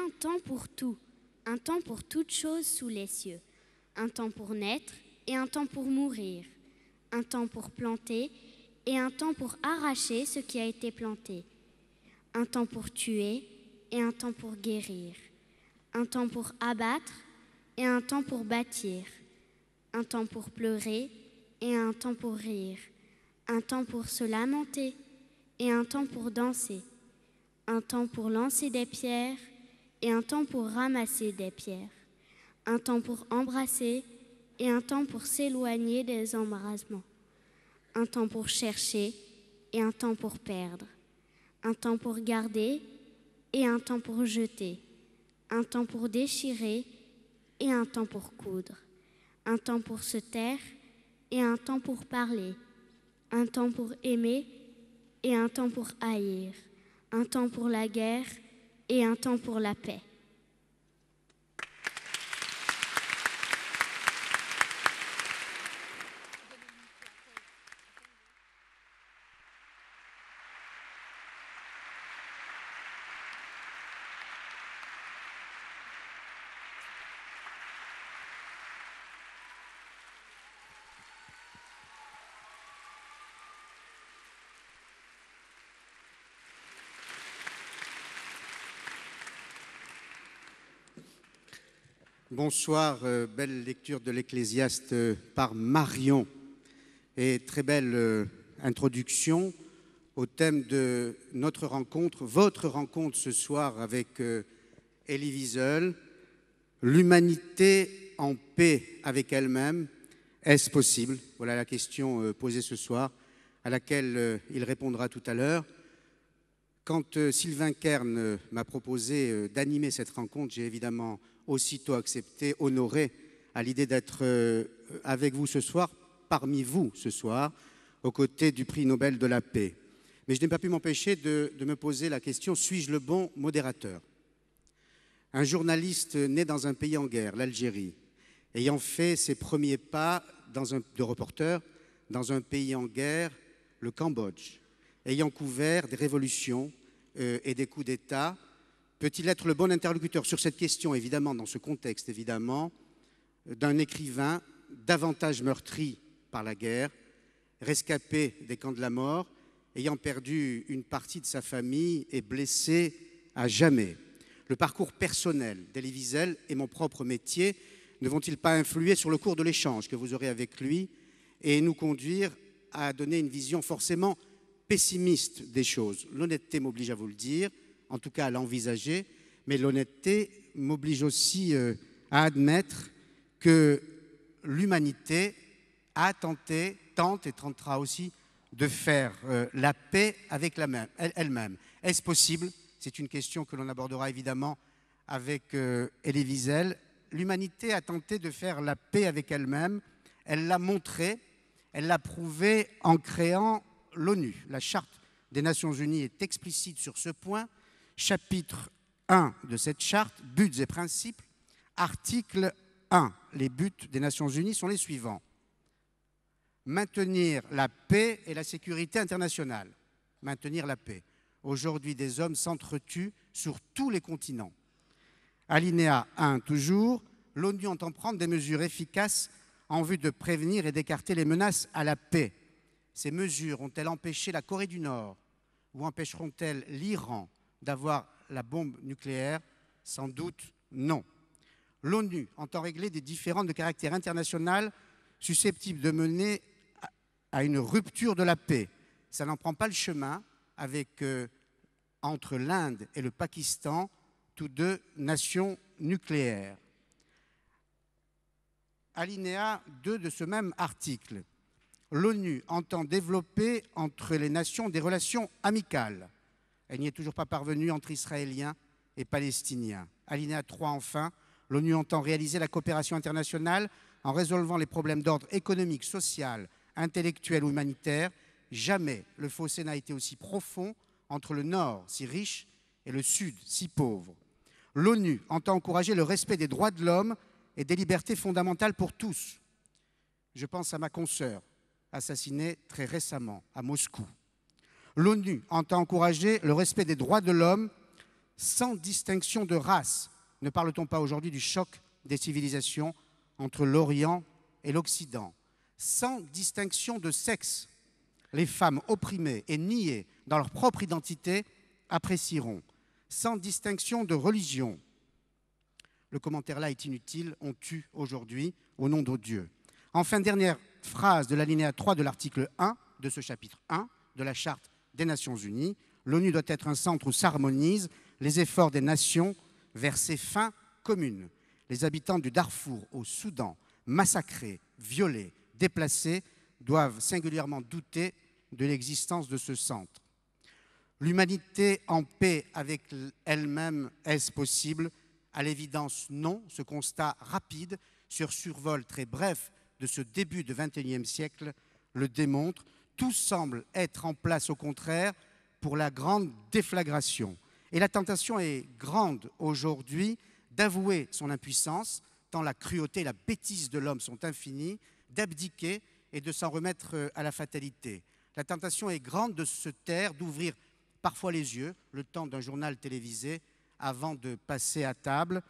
un temps pour tout, un temps pour toutes choses sous les cieux, un temps pour naître et un temps pour mourir, un temps pour planter et un temps pour arracher ce qui a été planté, un temps pour tuer et un temps pour guérir, un temps pour abattre et un temps pour bâtir, un temps pour pleurer et un temps pour rire, un temps pour se lamenter et un temps pour danser, un temps pour lancer des pierres et un temps pour ramasser des pierres, un temps pour embrasser et un temps pour s'éloigner des embrasements, un temps pour chercher et un temps pour perdre, un temps pour garder et un temps pour jeter, un temps pour déchirer et un temps pour coudre, un temps pour se taire et un temps pour parler, un temps pour aimer et un temps pour haïr, un temps pour la guerre et un temps pour la paix. Bonsoir, belle lecture de l'Ecclésiaste par Marion et très belle introduction au thème de notre rencontre, votre rencontre ce soir avec Elie Wiesel. L'humanité en paix avec elle-même, est-ce possible? Voilà la question posée ce soir, à laquelle il répondra tout à l'heure. Quand Sylvain Kern m'a proposé d'animer cette rencontre, j'ai évidemment aussitôt accepté, honoré à l'idée d'être avec vous ce soir, parmi vous ce soir, aux côtés du prix Nobel de la paix. Mais je n'ai pas pu m'empêcher de me poser la question, suis-je le bon modérateur? Un journaliste né dans un pays en guerre, l'Algérie, ayant fait ses premiers pas de reporter dans un pays en guerre, le Cambodge, ayant couvert des révolutions et des coups d'État, peut-il être le bon interlocuteur sur cette question, évidemment, dans ce contexte, évidemment, d'un écrivain davantage meurtri par la guerre, rescapé des camps de la mort, ayant perdu une partie de sa famille et blessé à jamais? Le parcours personnel d'Elie Wiesel et mon propre métier ne vont-ils pas influer sur le cours de l'échange que vous aurez avec lui et nous conduire à donner une vision forcément pessimiste des choses? L'honnêteté m'oblige à vous le dire, en tout cas à l'envisager, mais l'honnêteté m'oblige aussi à admettre que l'humanité a tenté, tente et tentera aussi de faire la paix avec elle-même. Est-ce possible? C'est une question que l'on abordera évidemment avec Elie Wiesel. L'humanité a tenté de faire la paix avec elle-même. Elle l'a montré, elle l'a prouvé en créant l'ONU. La Charte des Nations Unies est explicite sur ce point. Chapitre 1 de cette charte, buts et principes, article 1. Les buts des Nations Unies sont les suivants. Maintenir la paix et la sécurité internationale. Maintenir la paix. Aujourd'hui, des hommes s'entretuent sur tous les continents. Alinéa 1 toujours, l'ONU entend prendre des mesures efficaces en vue de prévenir et d'écarter les menaces à la paix. Ces mesures ont-elles empêché la Corée du Nord ou empêcheront-elles l'Iran d'avoir la bombe nucléaire? Sans doute non. L'ONU entend régler des différends de caractère international susceptibles de mener à une rupture de la paix. Ça n'en prend pas le chemin avec, entre l'Inde et le Pakistan, tous deux nations nucléaires. Alinéa 2 de ce même article. L'ONU entend développer entre les nations des relations amicales. Elle n'y est toujours pas parvenue entre Israéliens et Palestiniens. Alinéa 3 enfin, l'ONU entend réaliser la coopération internationale en résolvant les problèmes d'ordre économique, social, intellectuel ou humanitaire. Jamais le fossé n'a été aussi profond entre le Nord, si riche, et le Sud, si pauvre. L'ONU entend encourager le respect des droits de l'homme et des libertés fondamentales pour tous. Je pense à ma consoeur, assassinée très récemment à Moscou. L'ONU entend encourager le respect des droits de l'homme sans distinction de race. Ne parle-t-on pas aujourd'hui du choc des civilisations entre l'Orient et l'Occident? Sans distinction de sexe, les femmes opprimées et niées dans leur propre identité apprécieront. Sans distinction de religion. Le commentaire là est inutile, on tue aujourd'hui au nom de Dieu. Enfin, dernière phrase de l'alinéa 3 de l'article 1 de ce chapitre 1 de la Charte des Nations Unies. L'ONU doit être un centre où s'harmonisent les efforts des nations vers ces fins communes. Les habitants du Darfour au Soudan, massacrés, violés, déplacés, doivent singulièrement douter de l'existence de ce centre. L'humanité en paix avec elle-même, est-ce possible? À l'évidence, non. Ce constat rapide, sur survol très bref de ce début du XXIe siècle, le démontre. Tout semble être en place, au contraire, pour la grande déflagration. Et la tentation est grande aujourd'hui d'avouer son impuissance, tant la cruauté et la bêtise de l'homme sont infinies, d'abdiquer et de s'en remettre à la fatalité. La tentation est grande de se taire, d'ouvrir parfois les yeux, le temps d'un journal télévisé, avant de passer à table.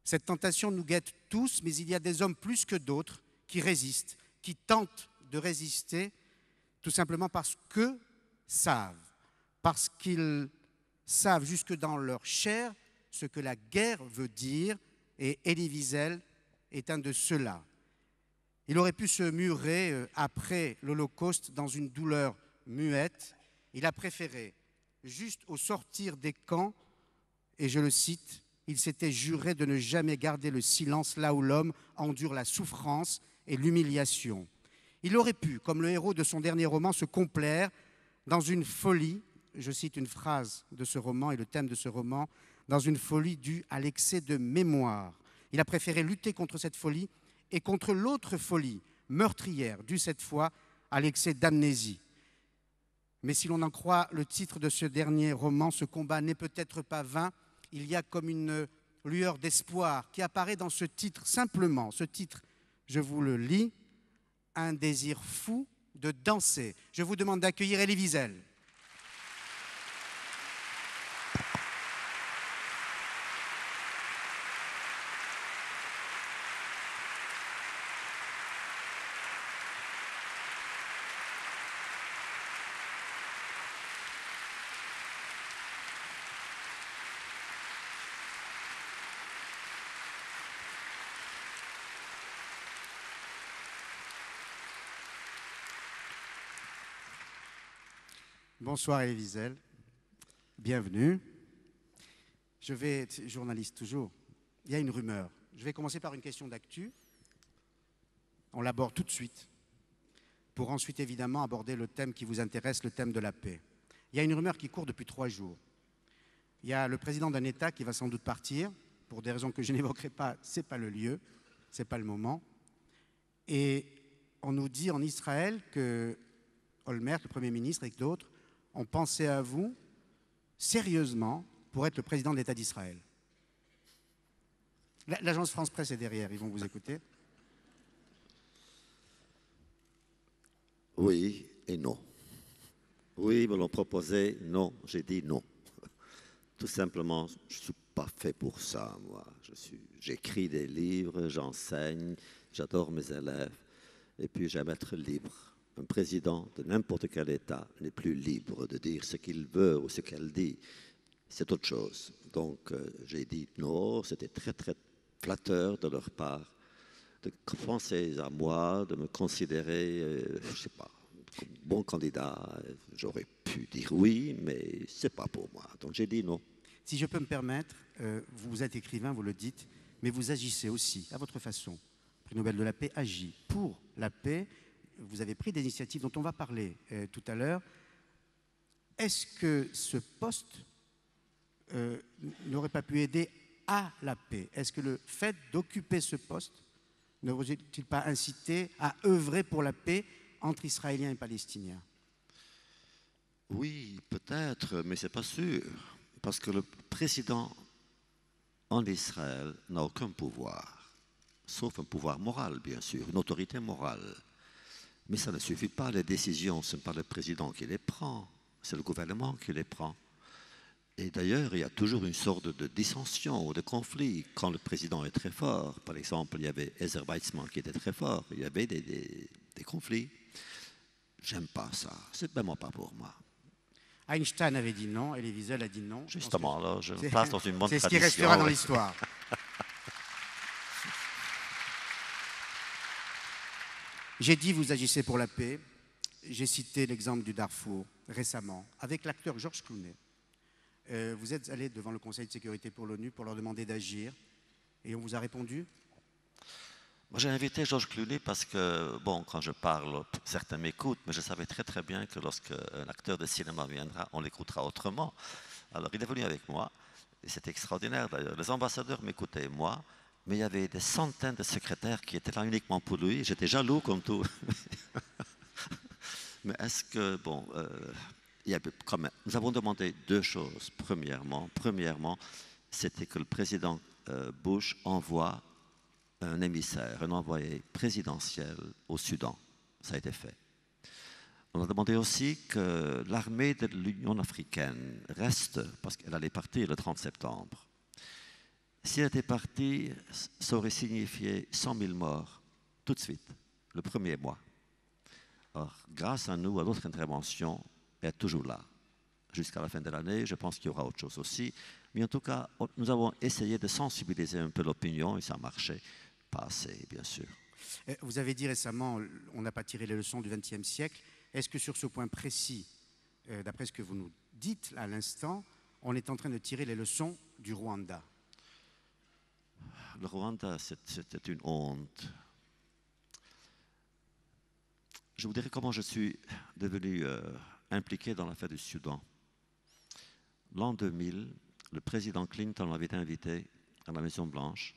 Cette tentation nous guette tous, mais il y a des hommes plus que d'autres qui résistent, qui tentent de résister, tout simplement parce qu'ils savent jusque dans leur chair ce que la guerre veut dire, et Elie Wiesel est un de ceux-là. Il aurait pu se murer après l'Holocauste dans une douleur muette. Il a préféré, juste au sortir des camps, et je le cite, il s'était juré de ne jamais garder le silence là où l'homme endure la souffrance et l'humiliation. Il aurait pu, comme le héros de son dernier roman, se complaire dans une folie, je cite une phrase de ce roman et le thème de ce roman, dans une folie due à l'excès de mémoire. Il a préféré lutter contre cette folie et contre l'autre folie meurtrière, due cette fois à l'excès d'amnésie. Mais si l'on en croit le titre de ce dernier roman, ce combat n'est peut-être pas vain. Il y a comme une lueur d'espoir qui apparaît dans ce titre, simplement. Ce titre, je vous le lis, « Un désir fou de danser ». Je vous demande d'accueillir Elie Wiesel. Bonsoir Elie Wiesel, bienvenue. Je vais être journaliste toujours. Il y a une rumeur. Je vais commencer par une question d'actu. On l'aborde tout de suite, pour ensuite évidemment aborder le thème qui vous intéresse, le thème de la paix. Il y a une rumeur qui court depuis 3 jours. Il y a le président d'un État qui va sans doute partir, pour des raisons que je n'évoquerai pas, ce n'est pas le lieu, ce n'est pas le moment. Et on nous dit en Israël que Olmert, le Premier ministre, et d'autres, ont pensé à vous sérieusement pour être le président de l'État d'Israël. L'agence France Presse est derrière, ils vont vous écouter. Oui et non. Oui, ils me l'ont proposé, non, j'ai dit non. Tout simplement, je ne suis pas fait pour ça, moi. J'écris des livres, j'enseigne, j'adore mes élèves, et puis j'aime être libre. Un président de n'importe quel État n'est plus libre de dire ce qu'il veut ou ce qu'elle dit. C'est autre chose. Donc, j'ai dit non, c'était très, très flatteur de leur part de penser à moi, de me considérer, je ne sais pas, comme bon candidat. J'aurais pu dire oui, mais ce n'est pas pour moi. Donc, j'ai dit non. Si je peux me permettre, vous êtes écrivain, vous le dites, mais vous agissez aussi, à votre façon. Le prix Nobel de la paix agit pour la paix. Vous avez pris des initiatives dont on va parler tout à l'heure. Est-ce que ce poste n'aurait pas pu aider à la paix? Est-ce que le fait d'occuper ce poste ne vous a-t-il pas incité à œuvrer pour la paix entre Israéliens et Palestiniens? Oui, peut-être, mais ce n'est pas sûr. Parce que le président en Israël n'a aucun pouvoir, sauf un pouvoir moral, bien sûr, une autorité morale. Mais ça ne suffit pas, les décisions, ce n'est pas le président qui les prend, c'est le gouvernement qui les prend. Et d'ailleurs, il y a toujours une sorte de dissension ou de conflit quand le président est très fort. Par exemple, il y avait Ezer Weizmann qui était très fort. Il y avait des conflits. J'aime pas ça. C'est vraiment pas pour moi. Einstein avait dit non, Elie Wiesel a dit non. Justement, là, je me place dans une bonne tradition. C'est ce qui restera dans l'histoire. J'ai dit vous agissez pour la paix. J'ai cité l'exemple du Darfour récemment avec l'acteur Georges Clooney. Vous êtes allé devant le Conseil de sécurité pour l'ONU pour leur demander d'agir et on vous a répondu? Moi, j'ai invité Georges Clooney parce que, bon, quand je parle, certains m'écoutent, mais je savais très très bien que lorsqu'un acteur de cinéma viendra, on l'écoutera autrement. Alors, il est venu avec moi, et c'était extraordinaire d'ailleurs. Les ambassadeurs m'écoutaient, moi, mais il y avait des centaines de secrétaires qui étaient là uniquement pour lui. J'étais jaloux comme tout. Mais est-ce que, bon, il y avait quand même, nous avons demandé deux choses. Premièrement, c'était que le président Bush envoie un émissaire, un envoyé présidentiel au Soudan. Ça a été fait. On a demandé aussi que l'armée de l'Union africaine reste, parce qu'elle allait partir le 30 septembre. Si elle était partie, ça aurait signifié 100 000 morts tout de suite, le premier mois. Or, grâce à nous, à notre intervention, elle est toujours là. Jusqu'à la fin de l'année, je pense qu'il y aura autre chose aussi. Mais en tout cas, nous avons essayé de sensibiliser un peu l'opinion et ça a marché. Pas assez, bien sûr. Vous avez dit récemment, on n'a pas tiré les leçons du XXe siècle. Est-ce que sur ce point précis, d'après ce que vous nous dites à l'instant, on est en train de tirer les leçons du Rwanda? Le Rwanda, c'était une honte. Je vous dirai comment je suis devenu impliqué dans l'affaire du Soudan. L'an 2000, le président Clinton avait invité à la Maison-Blanche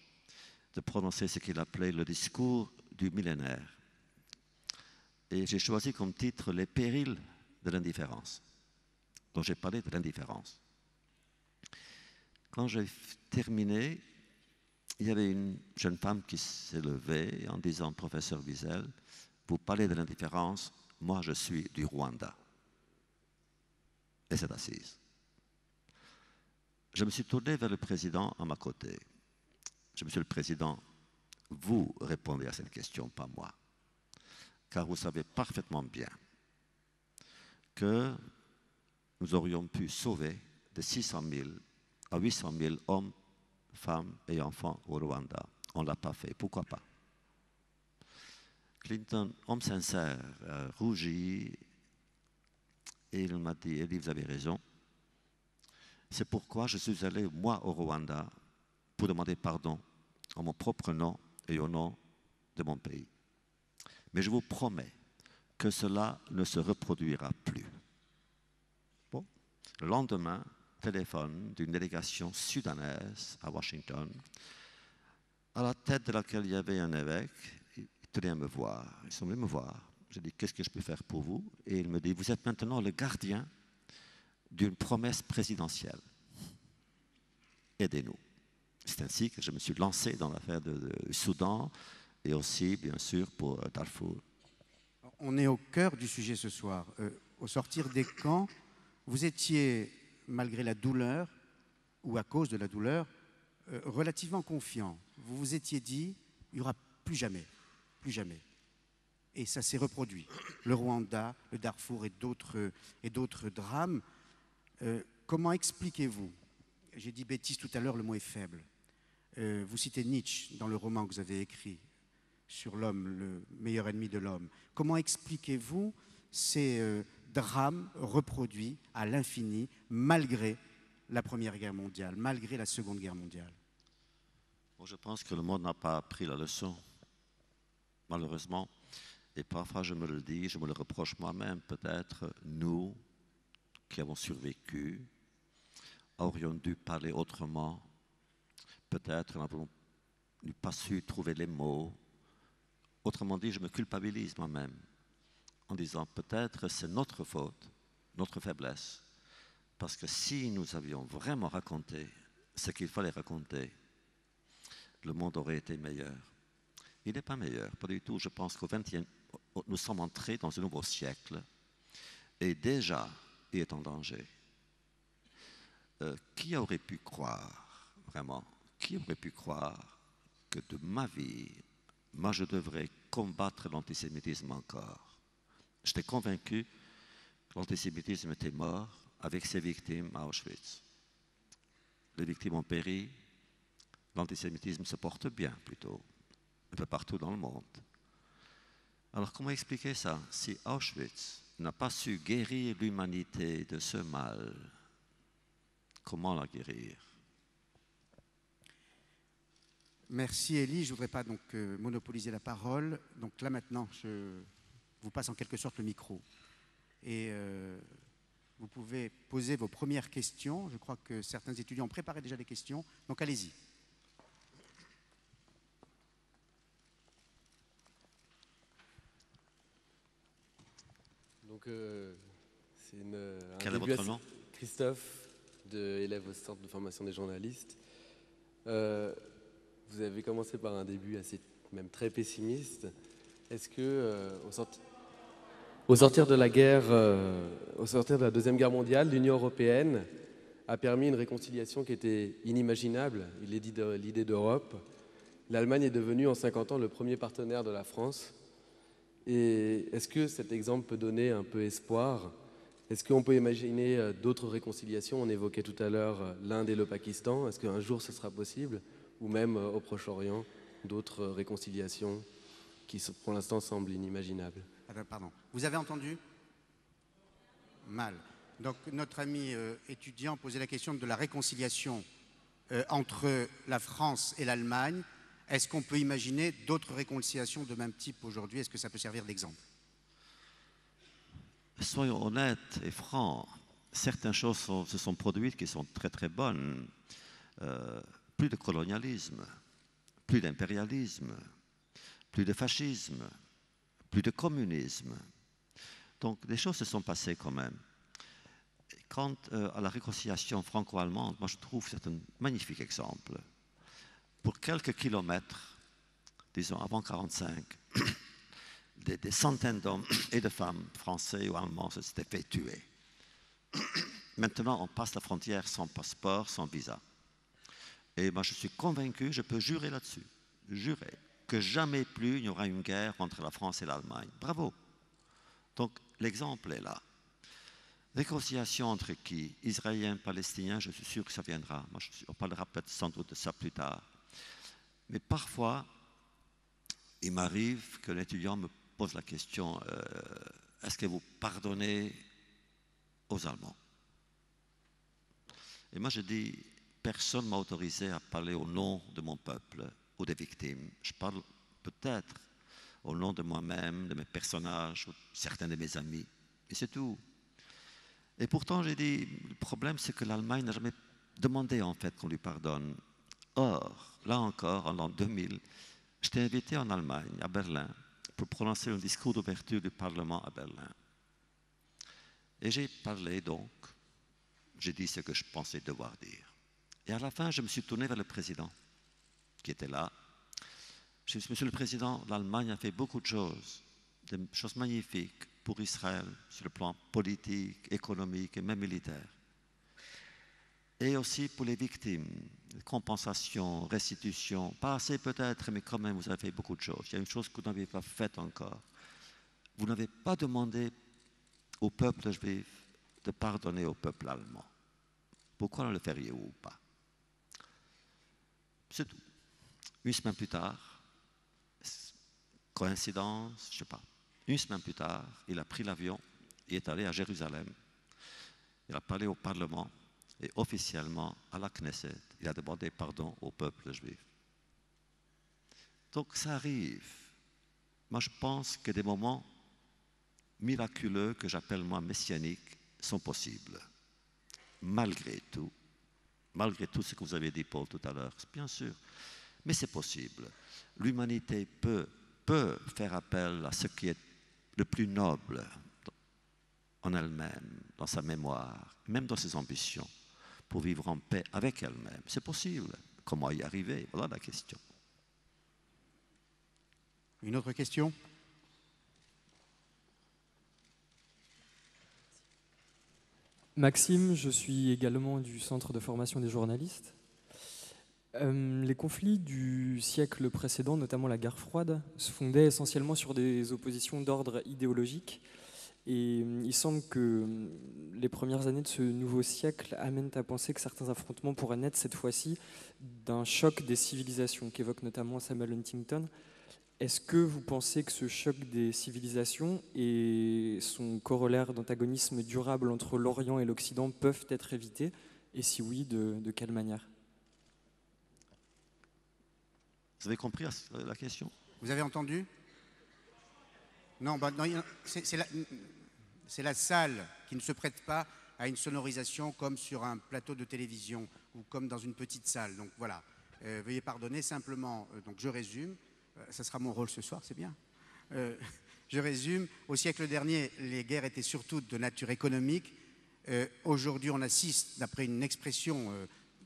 de prononcer ce qu'il appelait le discours du millénaire. Et j'ai choisi comme titre « Les périls de l'indifférence ». Donc j'ai parlé de l'indifférence. Quand j'ai terminé, il y avait une jeune femme qui s'est levée en disant « Professeur Wiesel, vous parlez de l'indifférence, moi je suis du Rwanda ». Et s'est assise. Je me suis tourné vers le président à ma côté. Je me suis dit, le président, vous répondez à cette question, pas moi. Car vous savez parfaitement bien que nous aurions pu sauver de 600 000 à 800 000 hommes, femmes et enfants au Rwanda. On ne l'a pas fait. Pourquoi pas? Clinton, homme sincère, rougit et il m'a dit, Elie, vous avez raison. C'est pourquoi je suis allé, moi, au Rwanda, pour demander pardon en mon propre nom et au nom de mon pays. Mais je vous promets que cela ne se reproduira plus. Bon. Le lendemain, téléphone d'une délégation sudanaise à Washington, à la tête de laquelle il y avait un évêque. Il tenait à me voir. Ils sont venus me voir. J'ai dit, qu'est-ce que je peux faire pour vous? Et il me dit, vous êtes maintenant le gardien d'une promesse présidentielle. Aidez-nous. C'est ainsi que je me suis lancé dans l'affaire du Soudan et aussi, bien sûr, pour Darfour. On est au cœur du sujet ce soir. Au sortir des camps, vous étiez, malgré la douleur, ou à cause de la douleur, relativement confiant. Vous vous étiez dit, il n'y aura plus jamais, plus jamais. Et ça s'est reproduit. Le Rwanda, le Darfour et d'autres drames. Comment expliquez-vous? J'ai dit bêtise tout à l'heure, le mot est faible. Vous citez Nietzsche dans le roman que vous avez écrit sur l'homme, le meilleur ennemi de l'homme. Comment expliquez-vous ces drames reproduits à l'infini malgré la Première Guerre mondiale, malgré la Seconde Guerre mondiale? Je pense que le monde n'a pas appris la leçon, malheureusement. Et parfois, je me le dis, je me le reproche moi-même, peut-être, nous, qui avons survécu, aurions dû parler autrement. Peut-être n'avons pas su trouver les mots. Autrement dit, je me culpabilise moi-même en disant peut-être c'est notre faute, notre faiblesse. Parce que si nous avions vraiment raconté ce qu'il fallait raconter, le monde aurait été meilleur. Il n'est pas meilleur, pas du tout. Je pense qu'au XXe, nous sommes entrés dans un nouveau siècle et déjà, il est en danger. qui aurait pu croire, vraiment, qui aurait pu croire que de ma vie, moi je devrais combattre l'antisémitisme encore. J'étais convaincu que l'antisémitisme était mort avec ses victimes à Auschwitz. Les victimes ont péri, l'antisémitisme se porte bien plutôt, un peu partout dans le monde. Alors comment expliquer ça? Si Auschwitz n'a pas su guérir l'humanité de ce mal, comment la guérir? Merci Élie, je ne voudrais pas donc monopoliser la parole. Donc là maintenant, je vous passe en quelque sorte le micro. Et vous pouvez poser vos premières questions. Je crois que certains étudiants ont préparé déjà des questions, donc allez-y. Donc, c'est Quel est votre nom? Christophe, élève au Centre de formation des journalistes. Vous avez commencé par un début assez, même très pessimiste. Est-ce que, au sortir de la guerre, au sortir de la Deuxième Guerre mondiale, l'Union européenne a permis une réconciliation qui était inimaginable, l'idée d'Europe. L'Allemagne est devenue en 50 ans le premier partenaire de la France. Et est-ce que cet exemple peut donner un peu espoir? Est-ce qu'on peut imaginer d'autres réconciliations? On évoquait tout à l'heure l'Inde et le Pakistan. Est-ce qu'un jour ce sera possible? Ou même au Proche-Orient, d'autres réconciliations qui pour l'instant semblent inimaginables? Pardon. Vous avez entendu? Mal. Donc notre ami étudiant posait la question de la réconciliation entre la France et l'Allemagne. Est-ce qu'on peut imaginer d'autres réconciliations de même type aujourd'hui? Est-ce que ça peut servir d'exemple? Soyons honnêtes et francs, certaines choses se sont produites qui sont très très bonnes. Plus de colonialisme, plus d'impérialisme, plus de fascisme, plus de communisme. Donc des choses se sont passées quand même. Quant à la réconciliation franco-allemande, moi je trouve que c'est un magnifique exemple. Pour quelques kilomètres, disons avant 1945, des centaines d'hommes et de femmes français ou allemands se s'étaient fait tuer. Maintenant, on passe la frontière sans passeport, sans visa. Et moi, je suis convaincu, je peux jurer là-dessus, jurer, que jamais plus il n'y aura une guerre entre la France et l'Allemagne. Bravo. Donc, l'exemple est là. Réconciliation entre qui? Israéliens, Palestiniens, je suis sûr que ça viendra. Moi, on parlera peut-être sans doute de ça plus tard. Mais parfois, il m'arrive que l'étudiant me pose la question, est-ce que vous pardonnez aux Allemands? Et moi, je dis, personne ne m'a autorisé à parler au nom de mon peuple ou des victimes. Je parle peut-être au nom de moi-même, de mes personnages, ou certains de mes amis. Et c'est tout. Et pourtant, j'ai dit, le problème, c'est que l'Allemagne n'a jamais demandé, en fait, qu'on lui pardonne. Or, là encore, en l'an 2000, j'étais invité en Allemagne, à Berlin, pour prononcer un discours d'ouverture du Parlement à Berlin. Et j'ai parlé donc, j'ai dit ce que je pensais devoir dire. Et à la fin, je me suis tourné vers le président, qui était là. Je dit, Monsieur le Président, l'Allemagne a fait beaucoup de choses magnifiques pour Israël, sur le plan politique, économique et même militaire. Et aussi pour les victimes, compensation, restitution, pas assez peut-être, mais quand même vous avez fait beaucoup de choses. Il y a une chose que vous n'avez pas faite encore. Vous n'avez pas demandé au peuple juif de pardonner au peuple allemand. Pourquoi ne le feriez-vous pas? C'est tout. 1 semaine plus tard, coïncidence, je ne sais pas. 1 semaine plus tard, il a pris l'avion, il est allé à Jérusalem, il a parlé au Parlement et officiellement à la Knesset, il a demandé pardon au peuple juif. Donc ça arrive. Moi je pense que des moments miraculeux, que j'appelle moi messianiques, sont possibles. Malgré tout ce que vous avez dit, Paul, tout à l'heure, bien sûr, mais c'est possible. L'humanité peut faire appel à ce qui est le plus noble en elle-même, dans sa mémoire, même dans ses ambitions, pour vivre en paix avec elle-même. C'est possible. Comment y arriver? Voilà la question. Une autre question? Maxime, je suis également du Centre de formation des journalistes. Les conflits du siècle précédent, notamment la guerre froide, se fondaient essentiellement sur des oppositions d'ordre idéologique. Et il semble que les premières années de ce nouveau siècle amènent à penser que certains affrontements pourraient naître cette fois-ci d'un choc des civilisations, qu'évoque notamment Samuel Huntington. Est-ce que vous pensez que ce choc des civilisations et son corollaire d'antagonisme durable entre l'Orient et l'Occident peuvent être évités? Et si oui, de quelle manière? Vous avez compris la question? Vous avez entendu? Non, non, c'est la salle qui ne se prête pas à une sonorisation comme sur un plateau de télévision ou comme dans une petite salle. Donc voilà, veuillez pardonner simplement. Donc je résume, ça sera mon rôle ce soir, c'est bien. Je résume, au siècle dernier, les guerres étaient surtout de nature économique. Aujourd'hui, on assiste, d'après une expression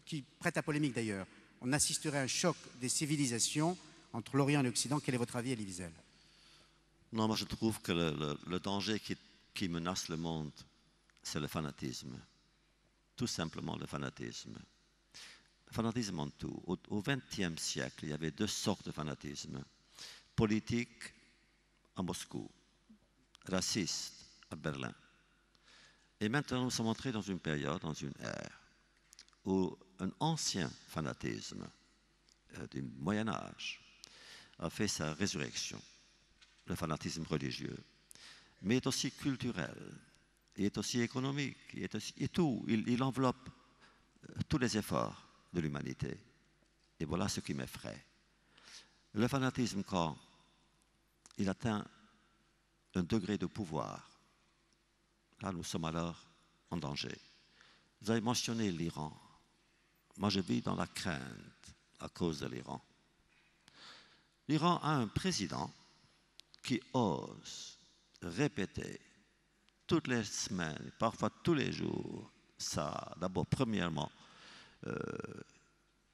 qui prête à polémique d'ailleurs, on assisterait à un choc des civilisations entre l'Orient et l'Occident. Quel est votre avis, Elie Wiesel? Non, moi je trouve que le danger qui menace le monde, c'est le fanatisme. Tout simplement le fanatisme. Fanatisme en tout. Au XXe siècle, il y avait deux sortes de fanatisme. Politique à Moscou, raciste à Berlin. Et maintenant, nous sommes entrés dans une période, dans une ère, où un ancien fanatisme du Moyen-Âge a fait sa résurrection. Le fanatisme religieux, mais est aussi culturel, il est aussi économique, et tout. Il enveloppe tous les efforts de l'humanité. Et voilà ce qui m'effraie. Le fanatisme, quand il atteint un degré de pouvoir, là nous sommes alors en danger. Vous avez mentionné l'Iran. Moi je vis dans la crainte à cause de l'Iran. L'Iran a un président qui ose répéter toutes les semaines, parfois tous les jours, ça, d'abord, premièrement,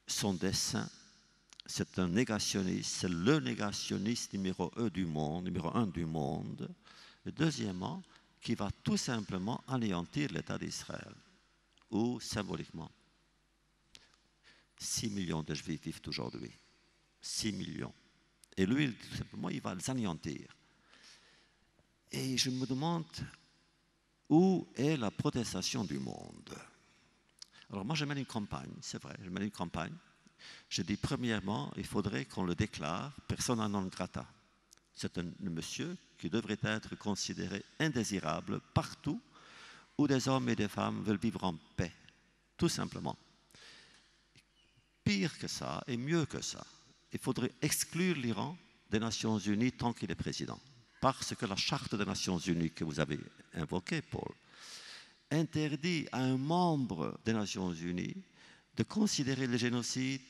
son dessein, c'est un négationniste, c'est le négationniste numéro 1 du monde, et deuxièmement, qui va tout simplement anéantir l'État d'Israël, ou symboliquement. 6 millions de Juifs vivent aujourd'hui, 6 millions. Et lui, tout simplement, il va les anéantir. Et je me demande où est la protestation du monde. Alors moi, je mène une campagne, c'est vrai, je mène une campagne. Je dis premièrement, il faudrait qu'on le déclare persona non grata. C'est un monsieur qui devrait être considéré indésirable partout où des hommes et des femmes veulent vivre en paix, tout simplement. Pire que ça et mieux que ça, il faudrait exclure l'Iran des Nations Unies tant qu'il est président. Parce que la Charte des Nations Unies que vous avez invoquée, Paul, interdit à un membre des Nations Unies de considérer le génocide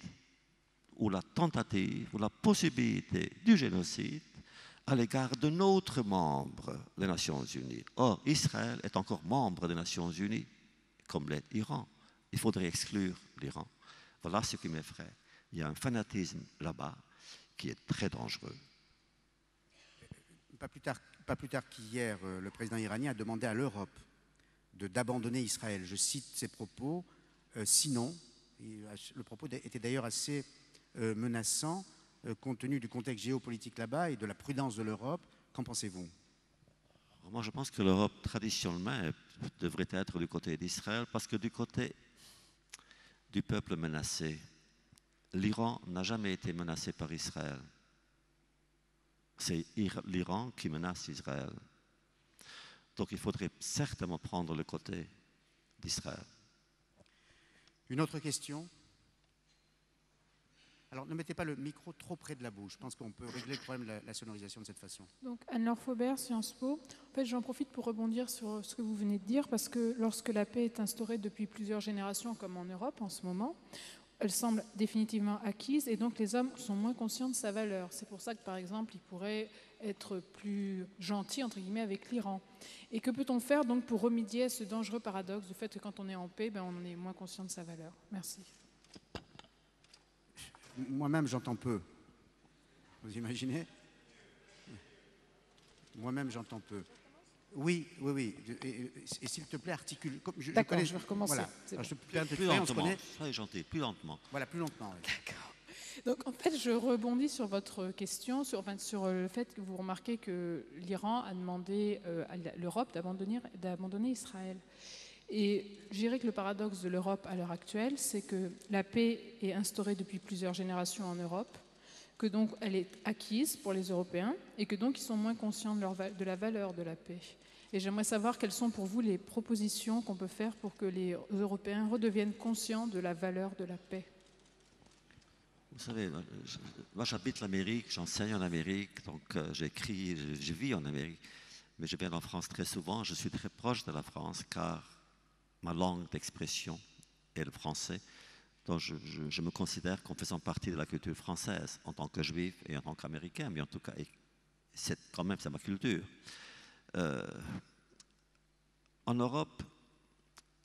ou la tentative ou la possibilité du génocide à l'égard d'un autre membre des Nations Unies. Or, Israël est encore membre des Nations Unies, comme l'est l'Iran. Il faudrait exclure l'Iran. Voilà ce qui m'effraie. Il y a un fanatisme là-bas qui est très dangereux. Pas plus tard qu'hier, le président iranien a demandé à l'Europe d'abandonner Israël. Je cite ses propos. Sinon, le propos était d'ailleurs assez menaçant, compte tenu du contexte géopolitique là-bas et de la prudence de l'Europe. Qu'en pensez-vous? Moi, je pense que l'Europe, traditionnellement, devrait être du côté d'Israël, parce que du côté du peuple menacé, l'Iran n'a jamais été menacé par Israël. C'est l'Iran qui menace Israël. Donc il faudrait certainement prendre le côté d'Israël. Une autre question? Alors ne mettez pas le micro trop près de la bouche. Je pense qu'on peut régler le problème de la sonorisation de cette façon. Donc Anne-Laure Faubert, Sciences Po. En fait, j'en profite pour rebondir sur ce que vous venez de dire, parce que lorsque la paix est instaurée depuis plusieurs générations, comme en Europe en ce moment, elle semble définitivement acquise et donc les hommes sont moins conscients de sa valeur. C'est pour ça que, par exemple, ils pourraient être plus gentils, entre guillemets, avec l'Iran. Et que peut-on faire donc pour remédier à ce dangereux paradoxe du fait que quand on est en paix, on est moins conscient de sa valeur? Merci. Moi-même, j'entends peu. Vous imaginez? Moi-même, j'entends peu. Oui, oui, oui. Et s'il te plaît, articule. D'accord, je vais recommencer. Voilà. C'est Alors, bon. je te plais un peu Plus près, on se lentement, connaît. soyez gentil, plus lentement. Voilà, plus lentement. Oui. D'accord. Donc en fait, je rebondis sur votre question, sur le fait que vous remarquez que l'Iran a demandé à l'Europe d'abandonner Israël. Et je dirais que le paradoxe de l'Europe à l'heure actuelle, c'est que la paix est instaurée depuis plusieurs générations en Europe, que donc elle est acquise pour les Européens et que donc ils sont moins conscients de la valeur de la paix. Et j'aimerais savoir quelles sont pour vous les propositions qu'on peut faire pour que les Européens redeviennent conscients de la valeur de la paix. Vous savez, moi j'habite l'Amérique, j'enseigne en Amérique, donc j'écris, je vis en Amérique, mais je viens en France très souvent, je suis très proche de la France car ma langue d'expression est le français, donc je me considère comme faisant partie de la culture française en tant que juif et en tant qu'américain, mais en tout cas, c'est quand même c'est ma culture. En Europe,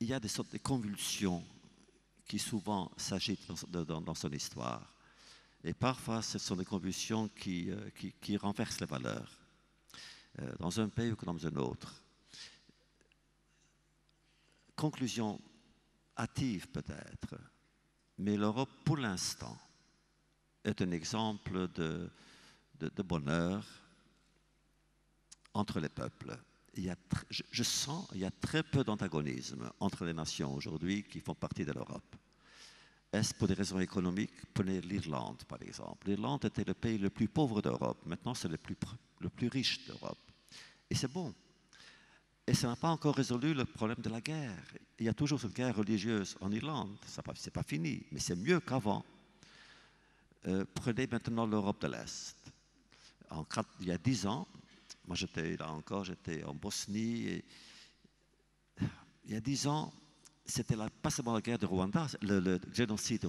il y a des sortes de convulsions qui souvent s'agitent dans son histoire. Et parfois, ce sont des convulsions qui renversent les valeurs, dans un pays ou dans un autre. Conclusion hâtive peut-être, mais l'Europe, pour l'instant, est un exemple de bonheur entre les peuples. Je sens qu'il y a très peu d'antagonisme entre les nations aujourd'hui qui font partie de l'Europe. Est-ce pour des raisons économiques? Prenez l'Irlande, par exemple. L'Irlande était le pays le plus pauvre d'Europe. Maintenant, c'est le plus riche d'Europe. Et c'est bon. Et ça n'a pas encore résolu le problème de la guerre. Il y a toujours cette guerre religieuse en Irlande. Ce n'est pas fini, mais c'est mieux qu'avant. Prenez maintenant l'Europe de l'Est. Il y a 10 ans, moi j'étais en Bosnie. Et il y a 10 ans, c'était pas seulement la guerre du Rwanda, le génocide du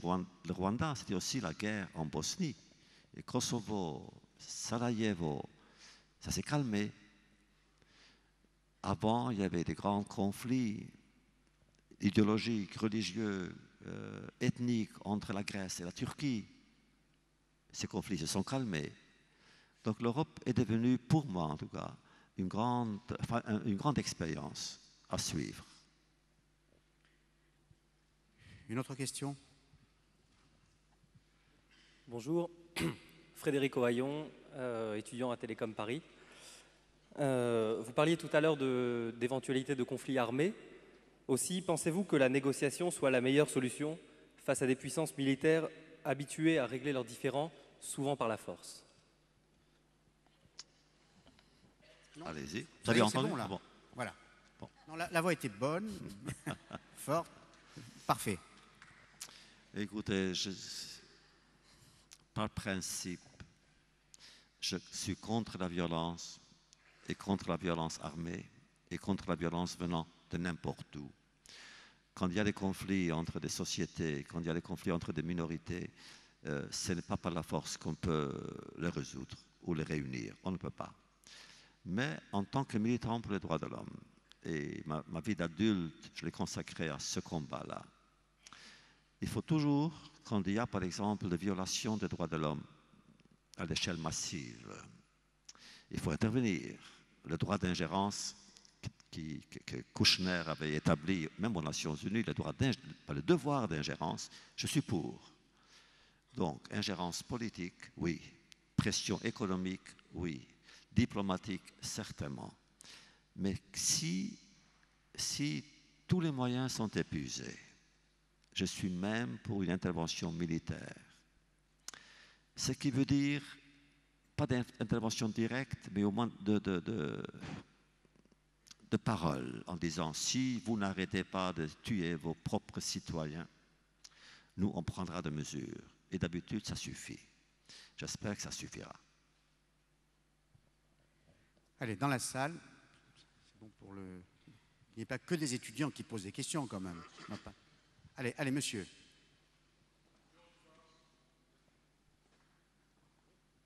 Rwanda, c'était aussi la guerre en Bosnie. Et Kosovo, Sarajevo, ça s'est calmé. Avant, il y avait des grands conflits idéologiques, religieux, ethniques entre la Grèce et la Turquie. Ces conflits se sont calmés. Donc l'Europe est devenue, pour moi en tout cas, une grande expérience à suivre. Une autre question? Bonjour, Frédéric Ohaillon, étudiant à Télécom Paris. Vous parliez tout à l'heure d'éventualité de conflits armés. Aussi, pensez-vous que la négociation soit la meilleure solution face à des puissances militaires habituées à régler leurs différends, souvent par la force? Allez-y. Vous avez entendu? Bon, là. Bon. Voilà. Bon. Non, la voix était bonne, forte, parfait. Écoutez, par principe, je suis contre la violence et contre la violence armée et contre la violence venant de n'importe où. Quand il y a des conflits entre des sociétés, quand il y a des conflits entre des minorités, ce n'est pas par la force qu'on peut les résoudre ou les réunir. On ne peut pas. Mais en tant que militant pour les droits de l'homme, et ma vie d'adulte, je l'ai consacrée à ce combat-là, il faut toujours, quand il y a par exemple des violations des droits de l'homme à l'échelle massive, il faut intervenir. Le droit d'ingérence que Kouchner avait établi, même aux Nations Unies, le devoir d'ingérence, je suis pour. Donc, ingérence politique, oui. Pression économique, oui. Diplomatique, certainement. Mais si tous les moyens sont épuisés, je suis même pour une intervention militaire. Ce qui veut dire, pas d'intervention directe, mais au moins de paroles, en disant, si vous n'arrêtez pas de tuer vos propres citoyens, nous, on prendra des mesures. Et d'habitude, ça suffit. J'espère que ça suffira. Allez, dans la salle, c'est bon pour le... Il n'y a pas que des étudiants qui posent des questions quand même. Non, pas... Allez, monsieur.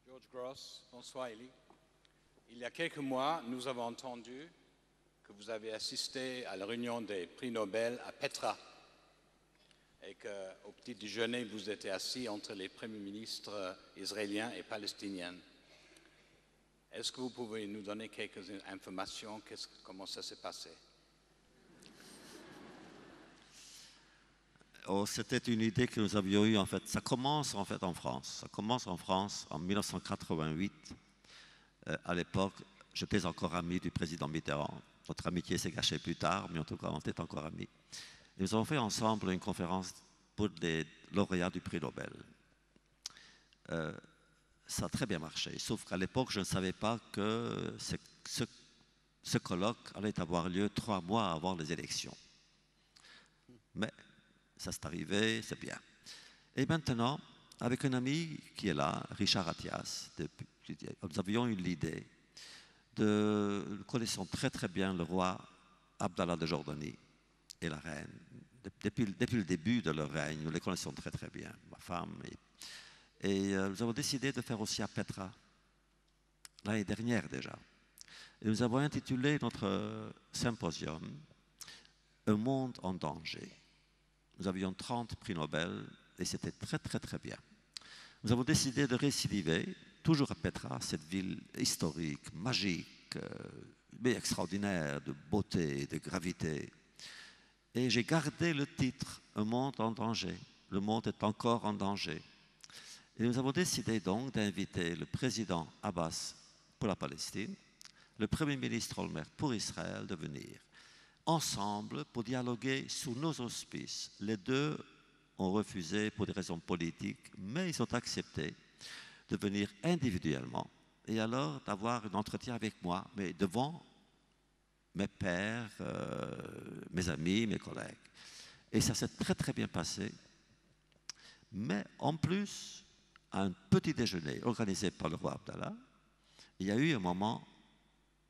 George Gross, bonsoir Elie. Il y a quelques mois, nous avons entendu que vous avez assisté à la réunion des prix Nobel à Petra et qu'au petit déjeuner, vous étiez assis entre les premiers ministres israéliens et palestiniens. Est-ce que vous pouvez nous donner quelques informations? Comment ça s'est passé? Oh, c'était une idée que nous avions eue en fait. Ça commence en fait en France. Ça commence en France en 1988. À l'époque, j'étais encore ami du président Mitterrand. Notre amitié s'est gâchée plus tard, mais en tout cas, on était encore amis. Et nous avons fait ensemble une conférence pour des lauréats du prix Nobel. Ça a très bien marché, sauf qu'à l'époque, je ne savais pas que ce colloque allait avoir lieu 3 mois avant les élections. Mais ça s'est arrivé, c'est bien. Et maintenant, avec un ami qui est là, Richard Attias, nous avions eu l'idée nous connaissons très très bien le roi Abdallah de Jordanie et la reine. Depuis le début de leur règne, nous les connaissons très très bien, ma femme. Et nous avons décidé de faire aussi à Petra, l'année dernière déjà. Et nous avons intitulé notre symposium « Un monde en danger ». Nous avions 30 prix Nobel et c'était très très très bien. Nous avons décidé de récidiver, toujours à Petra, cette ville historique, magique, mais extraordinaire, de beauté, de gravité. Et j'ai gardé le titre « Un monde en danger ». Le monde est encore en danger. Et nous avons décidé donc d'inviter le président Abbas pour la Palestine, le premier ministre Olmert pour Israël de venir ensemble pour dialoguer sous nos auspices. Les deux ont refusé pour des raisons politiques, mais ils ont accepté de venir individuellement et alors d'avoir un entretien avec moi, mais devant mes pairs, mes amis, mes collègues. Et ça s'est très très bien passé. Mais en plus, à un petit déjeuner organisé par le roi Abdallah, il y a eu un moment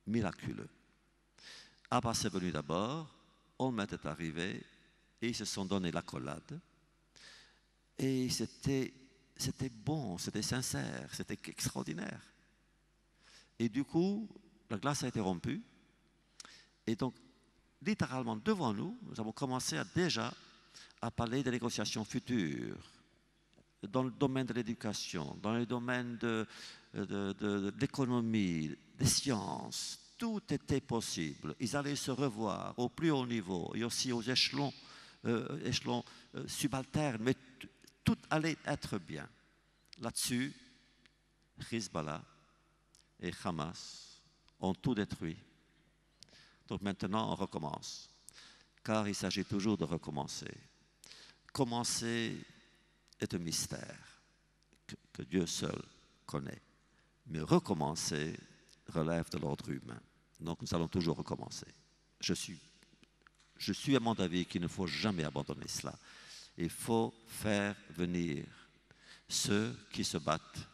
miraculeux. Abbas est venu d'abord, Olmert est arrivé, et ils se sont donné l'accolade. Et c'était bon, c'était sincère, c'était extraordinaire. Et du coup, la glace a été rompue. Et donc, littéralement, devant nous, nous avons commencé déjà à parler des négociations futures, dans le domaine de l'éducation, dans le domaine de l'économie, des sciences. Tout était possible. Ils allaient se revoir au plus haut niveau et aussi aux échelons subalternes, mais tout allait être bien. Là-dessus, Hezbollah et Hamas ont tout détruit. Donc maintenant, on recommence, car il s'agit toujours de recommencer. Commencer est un mystère que Dieu seul connaît, mais recommencer relève de l'ordre humain. Donc nous allons toujours recommencer. Je suis à mon avis qu'il ne faut jamais abandonner cela. Il faut faire venir ceux qui se battent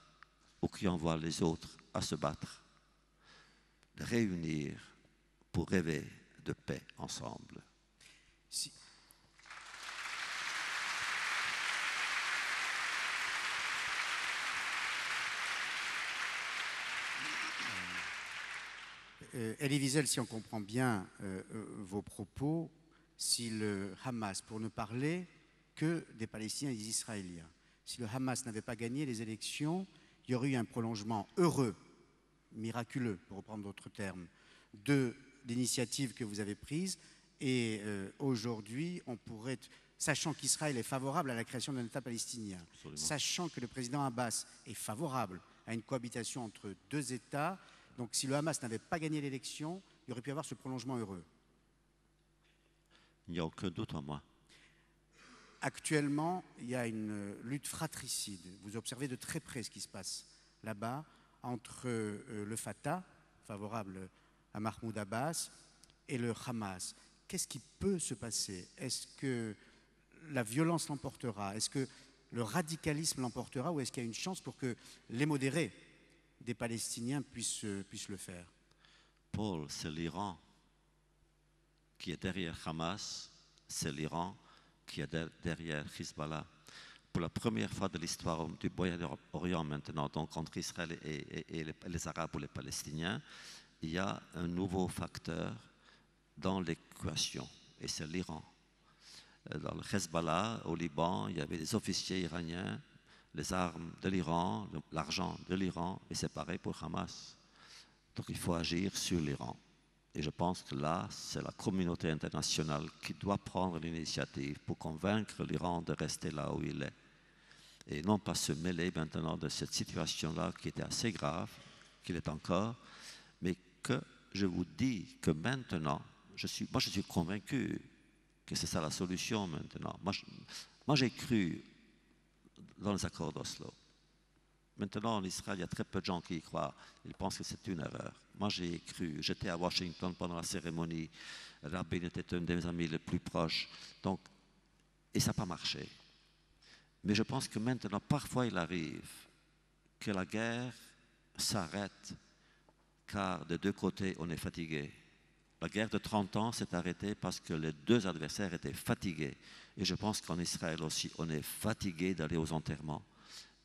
ou qui envoient les autres à se battre, les réunir pour rêver de paix ensemble. Elie Wiesel, si on comprend bien vos propos, si le Hamas, pour ne parler que des Palestiniens et des Israéliens, si le Hamas n'avait pas gagné les élections, il y aurait eu un prolongement heureux, miraculeux, pour reprendre votre terme, de l'initiative que vous avez prise. Et aujourd'hui, on pourrait, sachant qu'Israël est favorable à la création d'un État palestinien, absolument, sachant que le président Abbas est favorable à une cohabitation entre 2 États, donc si le Hamas n'avait pas gagné l'élection, il aurait pu y avoir ce prolongement heureux. Il n'y a aucun doute en moi. Actuellement, il y a une lutte fratricide. Vous observez de très près ce qui se passe là-bas entre le Fatah, favorable à Mahmoud Abbas, et le Hamas. Qu'est-ce qui peut se passer? Est-ce que la violence l'emportera? Est-ce que le radicalisme l'emportera? Ou est-ce qu'il y a une chance pour que les modérés des Palestiniens puissent le faire? Paul, c'est l'Iran qui est derrière Hamas, c'est l'Iran qui est derrière Hezbollah. Pour la première fois de l'histoire du Moyen-Orient maintenant, donc entre Israël et les Arabes ou les Palestiniens, il y a un nouveau facteur dans l'équation, et c'est l'Iran. Dans le Hezbollah, au Liban, il y avait des officiers iraniens, les armes de l'Iran, l'argent de l'Iran, et c'est pareil pour Hamas. Donc il faut agir sur l'Iran. Et je pense que là, c'est la communauté internationale qui doit prendre l'initiative pour convaincre l'Iran de rester là où il est. Et non pas se mêler maintenant de cette situation-là qui était assez grave, qu'il est encore, mais que je vous dis que maintenant, je suis convaincu que c'est ça la solution maintenant. Moi j'ai cru dans les accords d'Oslo. Maintenant, en Israël, il y a très peu de gens qui y croient. Ils pensent que c'est une erreur. Moi, j'y ai cru. J'étais à Washington pendant la cérémonie. Rabin était un de mes amis les plus proches. Donc, et ça n'a pas marché. Mais je pense que maintenant, parfois, il arrive que la guerre s'arrête, car de deux côtés, on est fatigué. La guerre de 30 ans s'est arrêtée parce que les deux adversaires étaient fatigués. Et je pense qu'en Israël aussi, on est fatigué d'aller aux enterrements.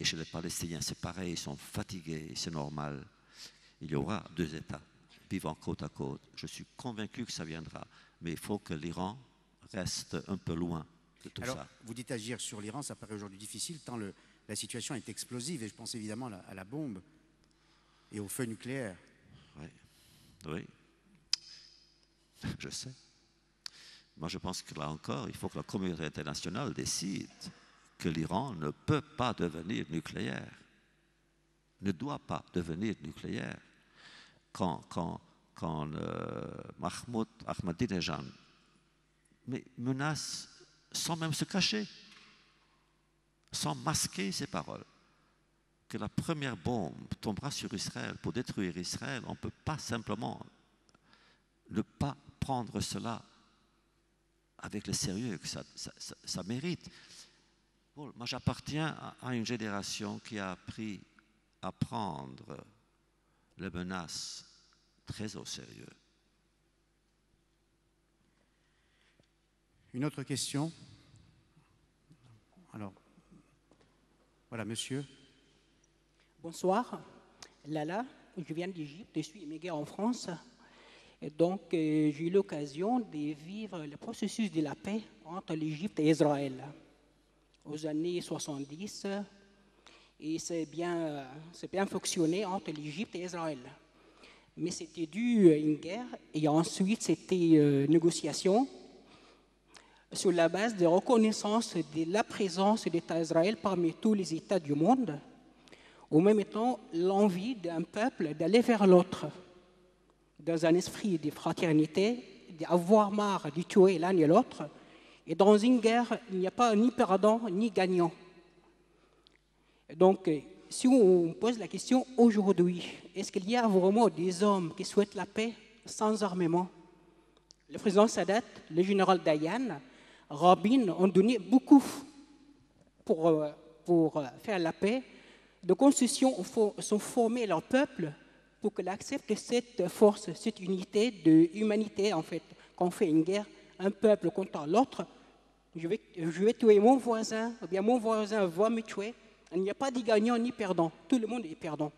Et chez les Palestiniens, c'est pareil, ils sont fatigués, c'est normal. Il y aura deux États vivant côte à côte. Je suis convaincu que ça viendra. Mais il faut que l'Iran reste un peu loin de tout ça. Vous dites agir sur l'Iran, ça paraît aujourd'hui difficile, tant la situation est explosive. Et je pense évidemment à la bombe et au feu nucléaire. Oui, je sais. Moi, je pense que là encore, il faut que la communauté internationale décide que l'Iran ne peut pas devenir nucléaire, ne doit pas devenir nucléaire. Quand Mahmoud Ahmadinejad menace sans même se cacher, sans masquer ses paroles, que la première bombe tombera sur Israël pour détruire Israël, on ne peut pas simplement ne pas prendre cela avec le sérieux que ça mérite. Bon, moi, j'appartiens à une génération qui a appris à prendre les menaces très au sérieux. Une autre question? Alors, voilà, monsieur. Bonsoir, Lala, je viens d'Égypte, je suis immigré en France. Et donc, j'ai eu l'occasion de vivre le processus de la paix entre l'Égypte et Israël aux années 70. Et c'est bien fonctionné entre l'Égypte et Israël. Mais c'était dû à une guerre et ensuite c'était négociation sur la base de reconnaissance de la présence de l'État d'Israël parmi tous les États du monde. Au même temps, l'envie d'un peuple d'aller vers l'autre, dans un esprit de fraternité, d'avoir marre de tuer l'un et l'autre. Et dans une guerre, il n'y a pas ni perdant ni gagnant. Donc, si on pose la question aujourd'hui, est-ce qu'il y a vraiment des hommes qui souhaitent la paix sans armement? Le président Sadat, le général Dayan, Rabin ont donné beaucoup pour faire la paix. De concessions sont formés leur peuple pour qu'il accepte cette force, cette unité de humanité, en fait. Quand on fait une guerre, un peuple contre l'autre, je vais tuer mon voisin, ou bien mon voisin va me tuer. Il n'y a pas de gagnant ni perdant. Tout le monde est perdant.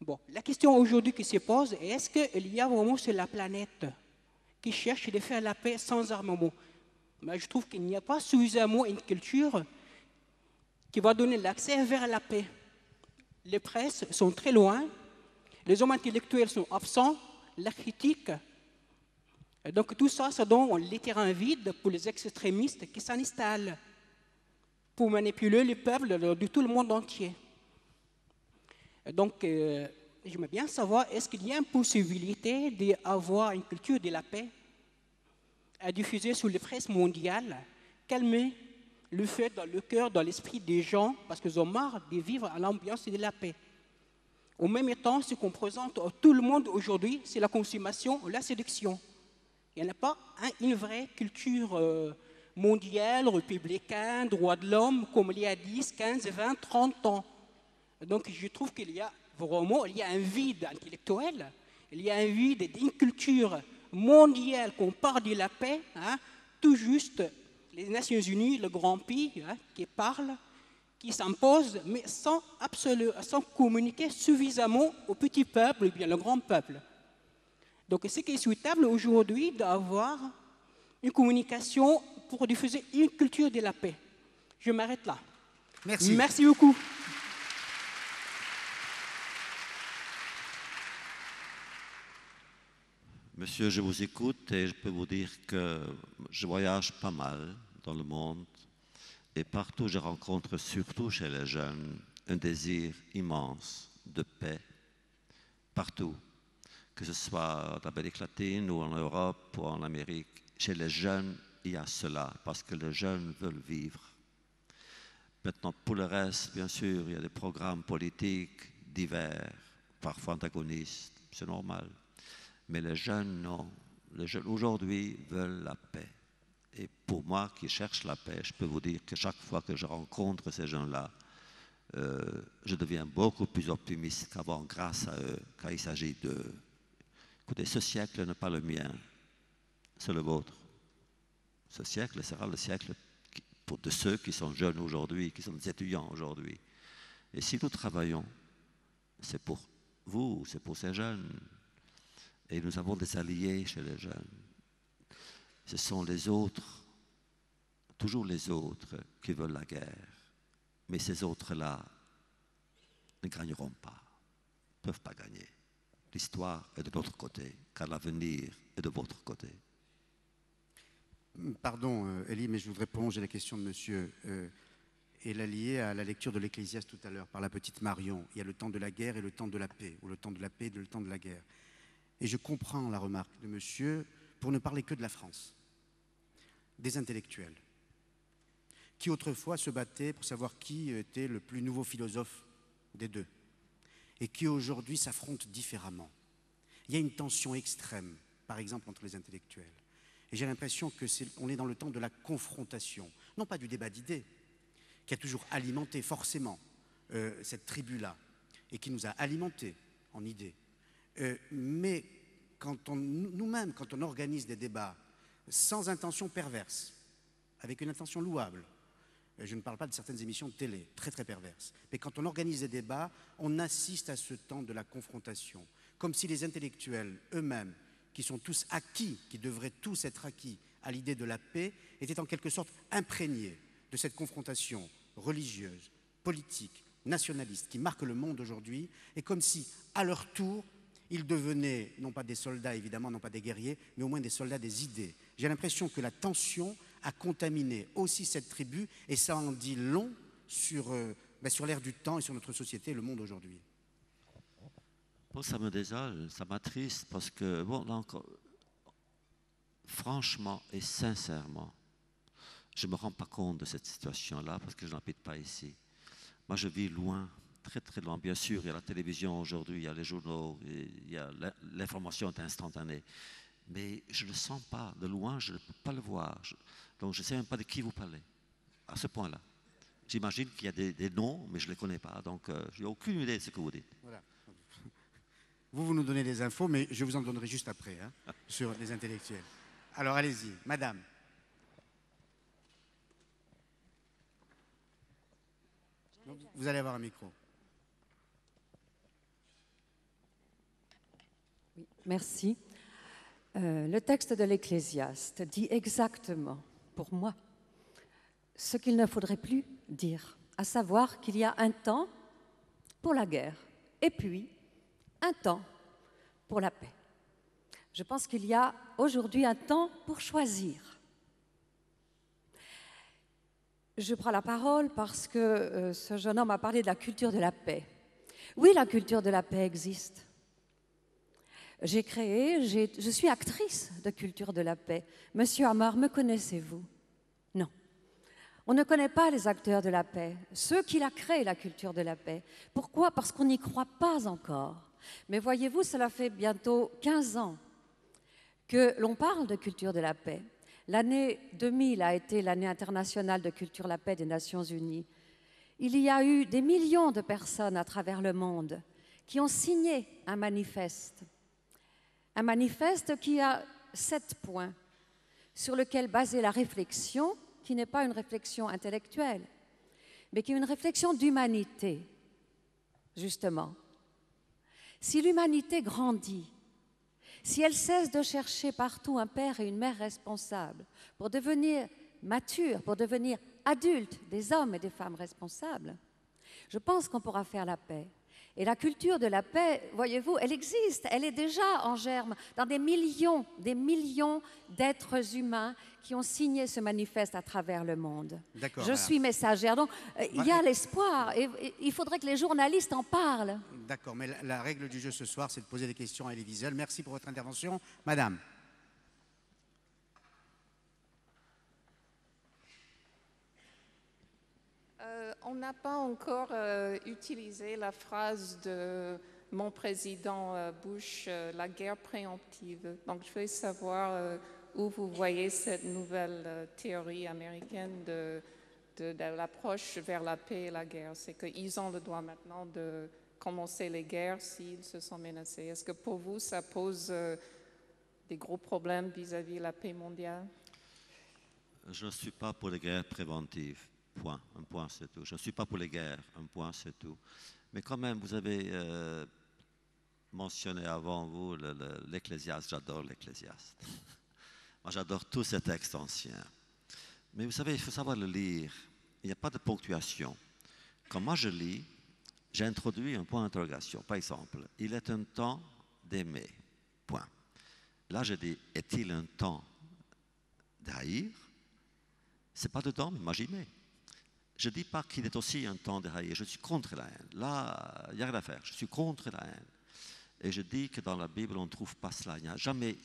Bon, la question aujourd'hui qui se pose est est-ce qu'il y a vraiment sur la planète qui cherche de faire la paix sans armement? Mais je trouve qu'il n'y a pas suffisamment une culture qui va donner l'accès vers la paix. Les presses sont très loin, les hommes intellectuels sont absents, la critique. Et donc tout ça, ça donne les terrains vides pour les extrémistes qui s'installent pour manipuler les peuples de tout le monde entier. Et donc, j'aimerais bien savoir, est-ce qu'il y a une possibilité d'avoir une culture de la paix à diffuser sur les presses mondiales, calmer le feu dans le cœur, dans l'esprit des gens, parce qu'ils ont marre de vivre à l'ambiance de la paix. Au même temps, ce qu'on présente à tout le monde aujourd'hui, c'est la consommation, la séduction. Il n'y a pas une vraie culture mondiale, républicaine, droit de l'homme, comme il y a 10, 15, 20, 30 ans. Donc je trouve qu'il y a vraiment un vide intellectuel, il y a un vide d'une culture mondiale qu'on parle de la paix, hein, tout juste les Nations Unies, le grand pays qui parle, qui s'impose, mais sans communiquer suffisamment au petit peuple, ou bien le grand peuple. Donc ce qui est souhaitable aujourd'hui, d'avoir une communication pour diffuser une culture de la paix. Je m'arrête là. Merci. Merci beaucoup. Monsieur, je vous écoute et je peux vous dire que je voyage pas mal dans le monde et partout je rencontre, surtout chez les jeunes, un désir immense de paix, partout, que ce soit en Amérique latine ou en Europe ou en Amérique. Chez les jeunes, il y a cela, parce que les jeunes veulent vivre. Maintenant, pour le reste, bien sûr, il y a des programmes politiques divers, parfois antagonistes, c'est normal. Mais les jeunes, non. Les jeunes aujourd'hui veulent la paix. Et pour moi qui cherche la paix, je peux vous dire que chaque fois que je rencontre ces gens-là, je deviens beaucoup plus optimiste qu'avant grâce à eux, quand il s'agit de... Écoutez, ce siècle n'est pas le mien, c'est le vôtre. Ce siècle sera le siècle de ceux qui sont jeunes aujourd'hui, qui sont des étudiants aujourd'hui. Et si nous travaillons, c'est pour vous, c'est pour ces jeunes. Et nous avons des alliés chez les jeunes. Ce sont les autres, toujours les autres, qui veulent la guerre. Mais ces autres-là ne gagneront pas, ne peuvent pas gagner. L'histoire est de notre côté, car l'avenir est de votre côté. Pardon, Elie, mais je voudrais prolonger la question de monsieur. Et la lier à la lecture de l'Ecclésiaste tout à l'heure, par la petite Marion. Il y a le temps de la guerre et le temps de la paix, ou le temps de la paix et le temps de la guerre. Et je comprends la remarque de monsieur, pour ne parler que de la France, des intellectuels, qui autrefois se battaient pour savoir qui était le plus nouveau philosophe des deux, et qui aujourd'hui s'affrontent différemment. Il y a une tension extrême, par exemple, entre les intellectuels. Et j'ai l'impression qu'on est dans le temps de la confrontation, non pas du débat d'idées, qui a toujours alimenté forcément cette tribu-là, et qui nous a alimentés en idées. Mais nous-mêmes, quand on organise des débats sans intention perverse, avec une intention louable, je ne parle pas de certaines émissions de télé, très très perverses, mais quand on organise des débats, on assiste à ce temps de la confrontation, comme si les intellectuels eux-mêmes, qui sont tous acquis, qui devraient tous être acquis à l'idée de la paix, étaient en quelque sorte imprégnés de cette confrontation religieuse, politique, nationaliste qui marque le monde aujourd'hui, et comme si, à leur tour, ils devenaient, non pas des soldats évidemment, non pas des guerriers, mais au moins des soldats des idées. J'ai l'impression que la tension a contaminé aussi cette tribu, et ça en dit long sur l'ère du temps et sur notre société et le monde aujourd'hui. Bon, ça me désole, ça m'attriste, parce que, bon, là encore, franchement et sincèrement, je ne me rends pas compte de cette situation-là, parce que je n'habite pas ici. Moi, je vis loin, très très loin. Bien sûr, il y a la télévision aujourd'hui, il y a les journaux, l'information est instantanée. Mais je ne le sens pas, de loin, je ne peux pas le voir. Donc je ne sais même pas de qui vous parlez, à ce point-là. J'imagine qu'il y a des noms, mais je ne les connais pas, donc je n'ai aucune idée de ce que vous dites. Voilà. Vous nous donnez des infos, mais je vous en donnerai juste après, sur les intellectuels. Alors allez-y, madame. Vous allez avoir un micro. Oui, merci. Le texte de l'Ecclésiaste dit exactement, pour moi, ce qu'il ne faudrait plus dire, à savoir qu'il y a un temps pour la guerre et puis un temps pour la paix. Je pense qu'il y a aujourd'hui un temps pour choisir. Je prends la parole parce que ce jeune homme a parlé de la culture de la paix. Oui, la culture de la paix existe. Je suis actrice de culture de la paix. Monsieur Amar, me connaissez-vous? Non. On ne connaît pas les acteurs de la paix, ceux qui la créent, la culture de la paix. Pourquoi? Parce qu'on n'y croit pas encore. Mais voyez-vous, cela fait bientôt 15 ans que l'on parle de culture de la paix. L'année 2000 a été l'année internationale de culture de la paix des Nations Unies. Il y a eu des millions de personnes à travers le monde qui ont signé un manifeste qui a 7 points sur lesquels baser la réflexion, qui n'est pas une réflexion intellectuelle, mais qui est une réflexion d'humanité, justement. Si l'humanité grandit, si elle cesse de chercher partout un père et une mère responsables pour devenir matures, pour devenir adultes, des hommes et des femmes responsables, je pense qu'on pourra faire la paix. Et la culture de la paix, voyez-vous, elle existe, elle est déjà en germe dans des millions d'êtres humains qui ont signé ce manifeste à travers le monde. Je suis messagère, donc il y a l'espoir et il faudrait que les journalistes en parlent. D'accord, mais la règle du jeu ce soir, c'est de poser des questions à Elie Wiesel. Merci pour votre intervention. Madame. On n'a pas encore utilisé la phrase de mon président Bush, la guerre préemptive. Donc je veux savoir où vous voyez cette nouvelle théorie américaine de l'approche vers la paix et la guerre. C'est qu'ils ont le droit maintenant de commencer les guerres s'ils se sont menacés. Est-ce que pour vous, ça pose des gros problèmes vis-à-vis de la paix mondiale? Je ne suis pas pour les guerres préventives. Point. Un point, c'est tout. Je ne suis pas pour les guerres. Un point, c'est tout. Mais quand même, vous avez mentionné avant vous l'Ecclésiaste. J'adore l'Ecclésiaste. Moi, j'adore tous ces textes anciens. Mais vous savez, il faut savoir le lire. Il n'y a pas de ponctuation. Quand moi je lis, j'ai introduit un point d'interrogation. Par exemple, il est un temps d'aimer. Point. Là, je dis, est-il un temps d'haïr? Ce n'est pas dedans, mais moi j'y mets. Je ne dis pas qu'il est aussi un temps de haïr. Je suis contre la haine. Là, il n'y a rien à faire. Je suis contre la haine. Et je dis que dans la Bible, on ne trouve pas cela. Il n'y a jamais,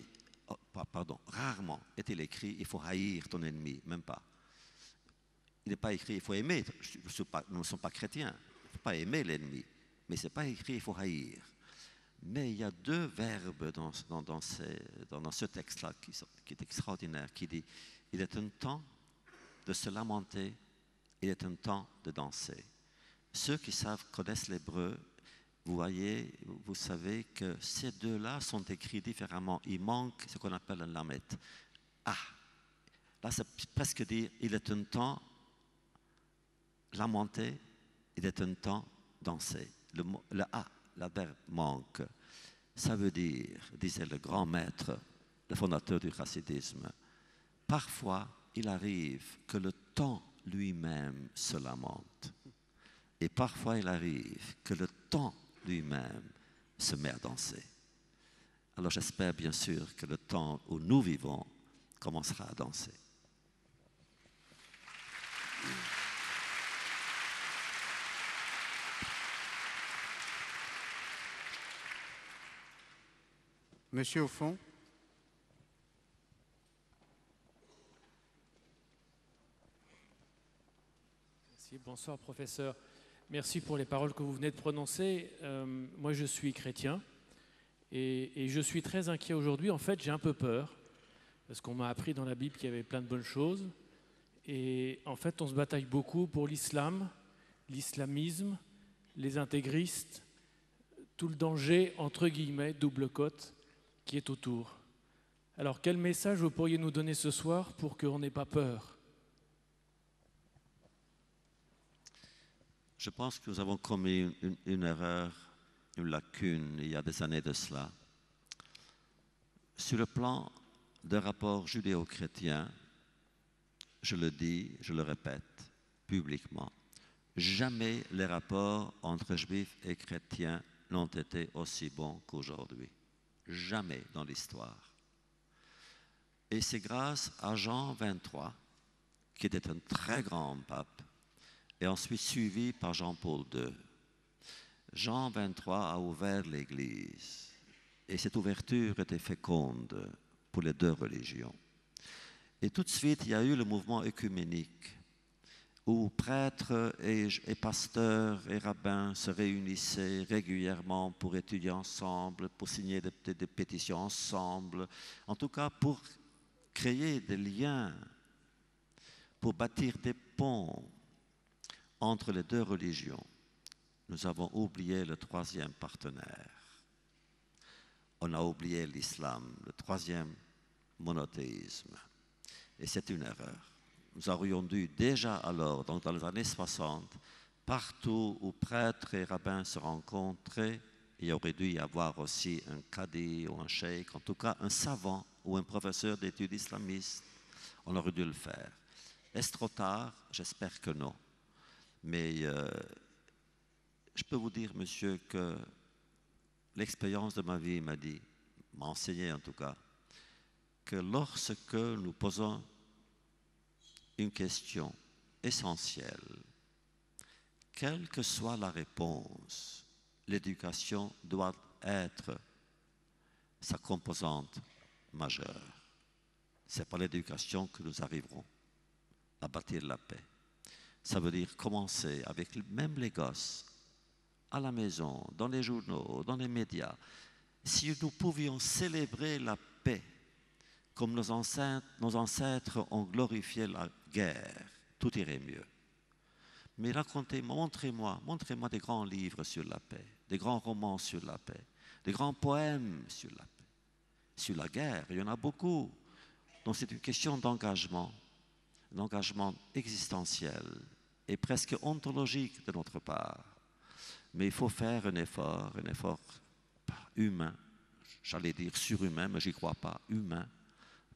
rarement est-il écrit, il faut haïr ton ennemi. Même pas. Il n'est pas écrit, il faut aimer. Nous ne sommes pas chrétiens. Il ne faut pas aimer l'ennemi. Mais ce n'est pas écrit, il faut haïr. Mais il y a deux verbes dans ce texte-là qui est extraordinaire, qui dit, il est un temps de se lamenter, il est un temps de danser. Ceux qui connaissent l'hébreu, vous savez que ces deux-là sont écrits différemment. Il manque ce qu'on appelle un lamet. Ah, là c'est presque dire, il est un temps lamenter, il est un temps danser. Le A, l'adverbe manque. Ça veut dire, disait le grand maître, le fondateur du chassidisme, parfois il arrive que le temps lui-même se lamente. Et parfois il arrive que le temps lui-même se met à danser. Alors j'espère bien sûr que le temps où nous vivons commencera à danser. Monsieur au fond. Bonsoir professeur, merci pour les paroles que vous venez de prononcer. Moi je suis chrétien et je suis très inquiet aujourd'hui. En fait j'ai un peu peur parce qu'on m'a appris dans la Bible qu'il y avait plein de bonnes choses et en fait on se bataille beaucoup pour l'islam, l'islamisme, les intégristes, tout le danger entre guillemets, double cote qui est autour. Alors quel message vous pourriez nous donner ce soir pour qu'on n'ait pas peur ? Je pense que nous avons commis une erreur, une lacune, il y a des années de cela. Sur le plan des rapports judéo-chrétiens, je le dis, je le répète publiquement, jamais les rapports entre juifs et chrétiens n'ont été aussi bons qu'aujourd'hui. Jamais dans l'histoire. Et c'est grâce à Jean XXIII, qui était un très grand pape, et ensuite suivi par Jean-Paul II. Jean XXIII a ouvert l'Église et cette ouverture était féconde pour les deux religions. Et tout de suite, il y a eu le mouvement œcuménique où prêtres et pasteurs et rabbins se réunissaient régulièrement pour étudier ensemble, pour signer des pétitions ensemble, en tout cas pour créer des liens, pour bâtir des ponts entre les deux religions. Nous avons oublié le troisième partenaire. On a oublié l'islam, le troisième monothéisme. Et c'est une erreur. Nous aurions dû déjà alors, donc dans les années 60, partout où prêtres et rabbins se rencontraient, il aurait dû y avoir aussi un cadi ou un cheikh, en tout cas un savant ou un professeur d'études islamistes. On aurait dû le faire. Est-ce trop tard? J'espère que non. Mais je peux vous dire, monsieur, que l'expérience de ma vie m'a enseigné en tout cas, que lorsque nous posons une question essentielle, quelle que soit la réponse, l'éducation doit être sa composante majeure. C'est par l'éducation que nous arriverons à bâtir la paix. Ça veut dire commencer avec même les gosses, à la maison, dans les journaux, dans les médias. Si nous pouvions célébrer la paix comme nos ancêtres ont glorifié la guerre, tout irait mieux. Mais racontez-moi, montrez-moi des grands livres sur la paix, des grands romans sur la paix, des grands poèmes sur la paix. Sur la guerre, il y en a beaucoup. Donc c'est une question d'engagement, un engagement existentiel et presque ontologique de notre part. Mais il faut faire un effort humain, j'allais dire surhumain, mais j'y crois pas, humain,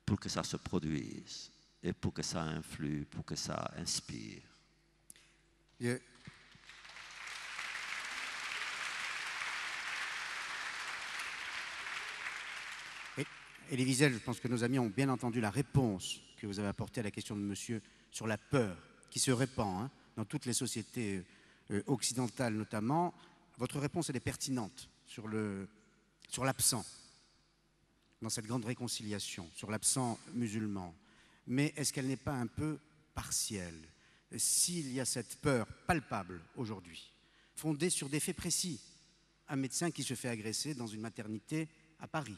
pour que ça se produise et pour que ça influe, pour que ça inspire. Yeah. Elie Wiesel, je pense que nos amis ont bien entendu la réponse que vous avez apportée à la question de monsieur sur la peur qui se répand dans toutes les sociétés occidentales notamment. Votre réponse, elle est pertinente sur l'absent, dans cette grande réconciliation, sur l'absent musulman. Mais est-ce qu'elle n'est pas un peu partielle? S'il y a cette peur palpable aujourd'hui, fondée sur des faits précis, un médecin qui se fait agresser dans une maternité à Paris,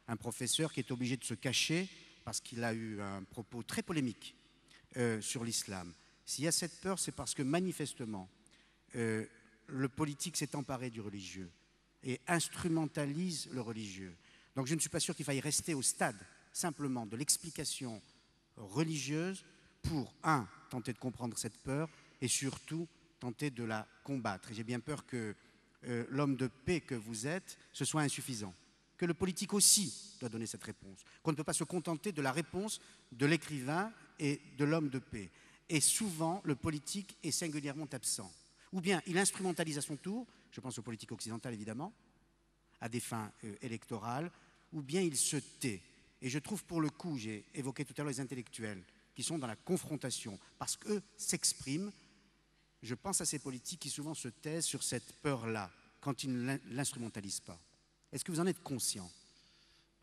un professeur qui est obligé de se cacher parce qu'il a eu un propos très polémique sur l'islam. S'il y a cette peur, c'est parce que manifestement, le politique s'est emparé du religieux et instrumentalise le religieux. Donc je ne suis pas sûr qu'il faille rester au stade simplement de l'explication religieuse pour, tenter de comprendre cette peur et surtout tenter de la combattre. Et j'ai bien peur que l'homme de paix que vous êtes, ce soit insuffisant. Que le politique aussi doit donner cette réponse, qu'on ne peut pas se contenter de la réponse de l'écrivain et de l'homme de paix. Et souvent, le politique est singulièrement absent. Ou bien il instrumentalise à son tour, je pense aux politiques occidentales évidemment, à des fins électorales, ou bien il se tait. Et je trouve pour le coup, j'ai évoqué tout à l'heure les intellectuels qui sont dans la confrontation, parce qu'eux s'expriment. Je pense à ces politiques qui souvent se taisent sur cette peur-là, quand ils ne l'instrumentalisent pas. Est-ce que vous en êtes conscient?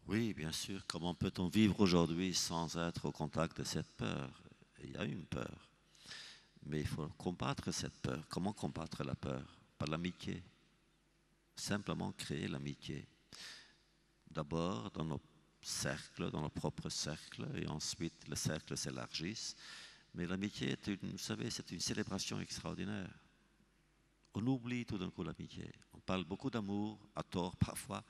Oui, bien sûr. Comment peut-on vivre aujourd'hui sans être au contact de cette peur? Il y a une peur. Mais il faut combattre cette peur. Comment combattre la peur? Par l'amitié. Simplement créer l'amitié. D'abord dans nos cercles, dans nos propres cercles, et ensuite le cercle s'élargisse. Mais l'amitié, vous savez, c'est une célébration extraordinaire. On oublie tout d'un coup l'amitié. On parle beaucoup d'amour, à tort parfois.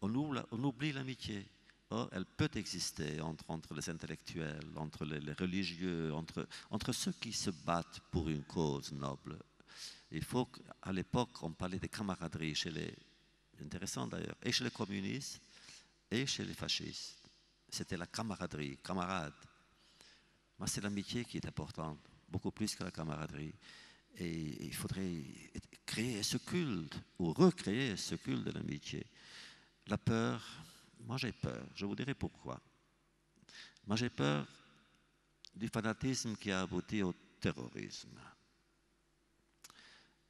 On oublie l'amitié. Or, elle peut exister entre les intellectuels, entre les religieux, entre ceux qui se battent pour une cause noble. Il faut qu'à l'époque, on parlait de camaraderie chez les... Intéressant d'ailleurs, et chez les communistes, et chez les fascistes. C'était la camaraderie, camarade. Moi, c'est l'amitié qui est importante, beaucoup plus que la camaraderie. Et il faudrait créer ce culte, ou recréer ce culte de l'amitié. La peur, moi j'ai peur, je vous dirai pourquoi. Moi j'ai peur du fanatisme qui a abouti au terrorisme.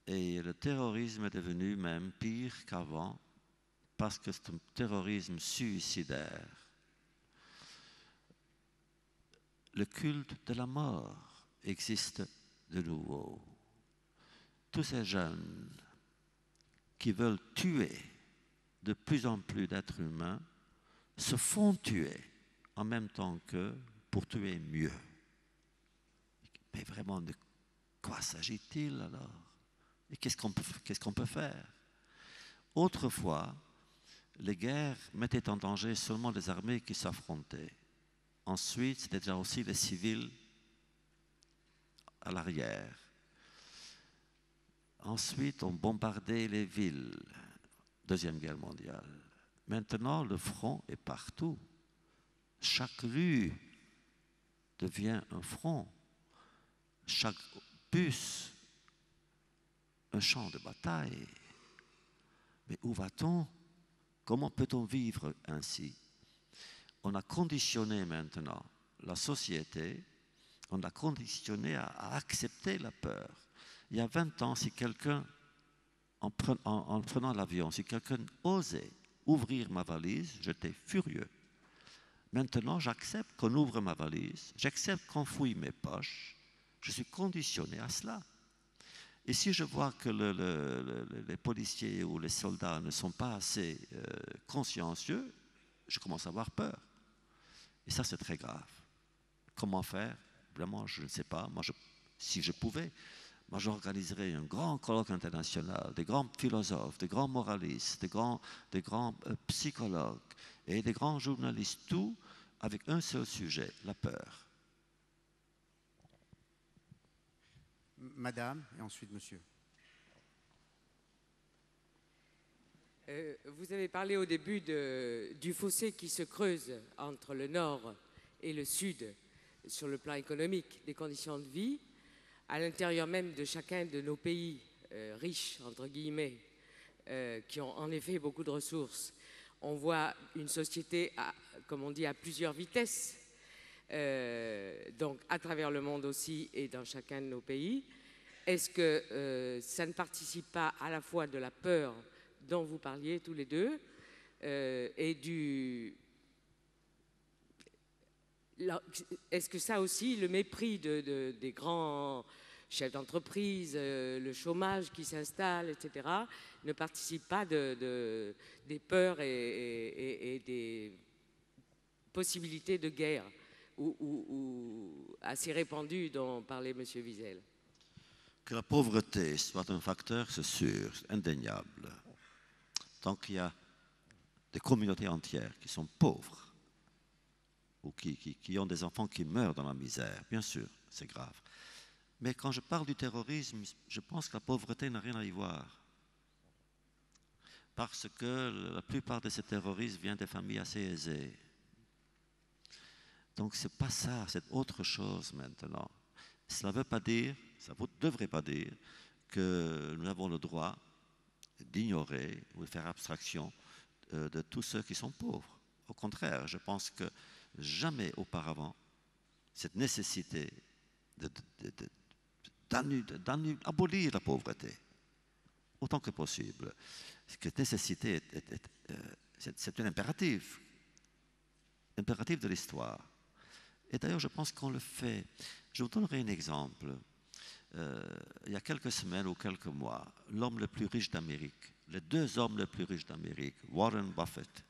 Et le terrorisme est devenu même pire qu'avant, parce que c'est un terrorisme suicidaire. Le culte de la mort existe de nouveau. Tous ces jeunes qui veulent tuer de plus en plus d'êtres humains se font tuer en même temps qu'eux pour tuer mieux. Mais vraiment, de quoi s'agit-il alors? Et qu'est-ce qu'on peut faire? Autrefois, les guerres mettaient en danger seulement les armées qui s'affrontaient. Ensuite, c'était déjà aussi les civils à l'arrière. Ensuite, on bombardait les villes. Deuxième Guerre mondiale. Maintenant, le front est partout. Chaque rue devient un front. Chaque bus un champ de bataille. Mais où va-t-on? Comment peut-on vivre ainsi? On a conditionné maintenant la société, on a conditionné à accepter la peur. Il y a 20 ans, si quelqu'un, en prenant l'avion, si quelqu'un osait ouvrir ma valise, j'étais furieux. Maintenant, j'accepte qu'on ouvre ma valise, j'accepte qu'on fouille mes poches, je suis conditionné à cela. Et si je vois que les policiers ou les soldats ne sont pas assez consciencieux, je commence à avoir peur. Et ça, c'est très grave. Comment faire? Vraiment, je ne sais pas. Moi, si je pouvais, moi, j'organiserais un grand colloque international, des grands philosophes, des grands moralistes, des grands psychologues et des grands journalistes, tout avec un seul sujet, la peur. Madame, et ensuite monsieur. Vous avez parlé au début du fossé qui se creuse entre le nord et le sud sur le plan économique, des conditions de vie, à l'intérieur même de chacun de nos pays riches, entre guillemets, qui ont en effet beaucoup de ressources. On voit une société, comme on dit, à plusieurs vitesses, donc à travers le monde aussi et dans chacun de nos pays. Est-ce que ça ne participe pas à la fois de la peur dont vous parliez tous les deux et est-ce que ça aussi, le mépris des grands chefs d'entreprise, le chômage qui s'installe, etc., ne participe pas des peurs et des possibilités de guerre ou assez répandues dont parlait M. Wiesel? Que la pauvreté soit un facteur, c'est sûr, indéniable. Tant qu'il y a des communautés entières qui sont pauvres ou qui ont des enfants qui meurent dans la misère, bien sûr, c'est grave. Mais quand je parle du terrorisme, je pense que la pauvreté n'a rien à y voir. Parce que la plupart de ces terroristes viennent des familles assez aisées. Donc ce n'est pas ça, c'est autre chose maintenant. Cela ne veut pas dire, ça ne devrait pas dire que nous avons le droit d'ignorer ou de faire abstraction de tous ceux qui sont pauvres. Au contraire, je pense que jamais auparavant, cette nécessité d'abolir la pauvreté, autant que possible, cette nécessité, c'est un impératif de l'histoire. Et d'ailleurs, je pense qu'on le fait. Je vous donnerai un exemple. Il y a quelques semaines ou quelques mois, l'homme le plus riche d'Amérique, les deux hommes les plus riches d'Amérique, Warren Buffett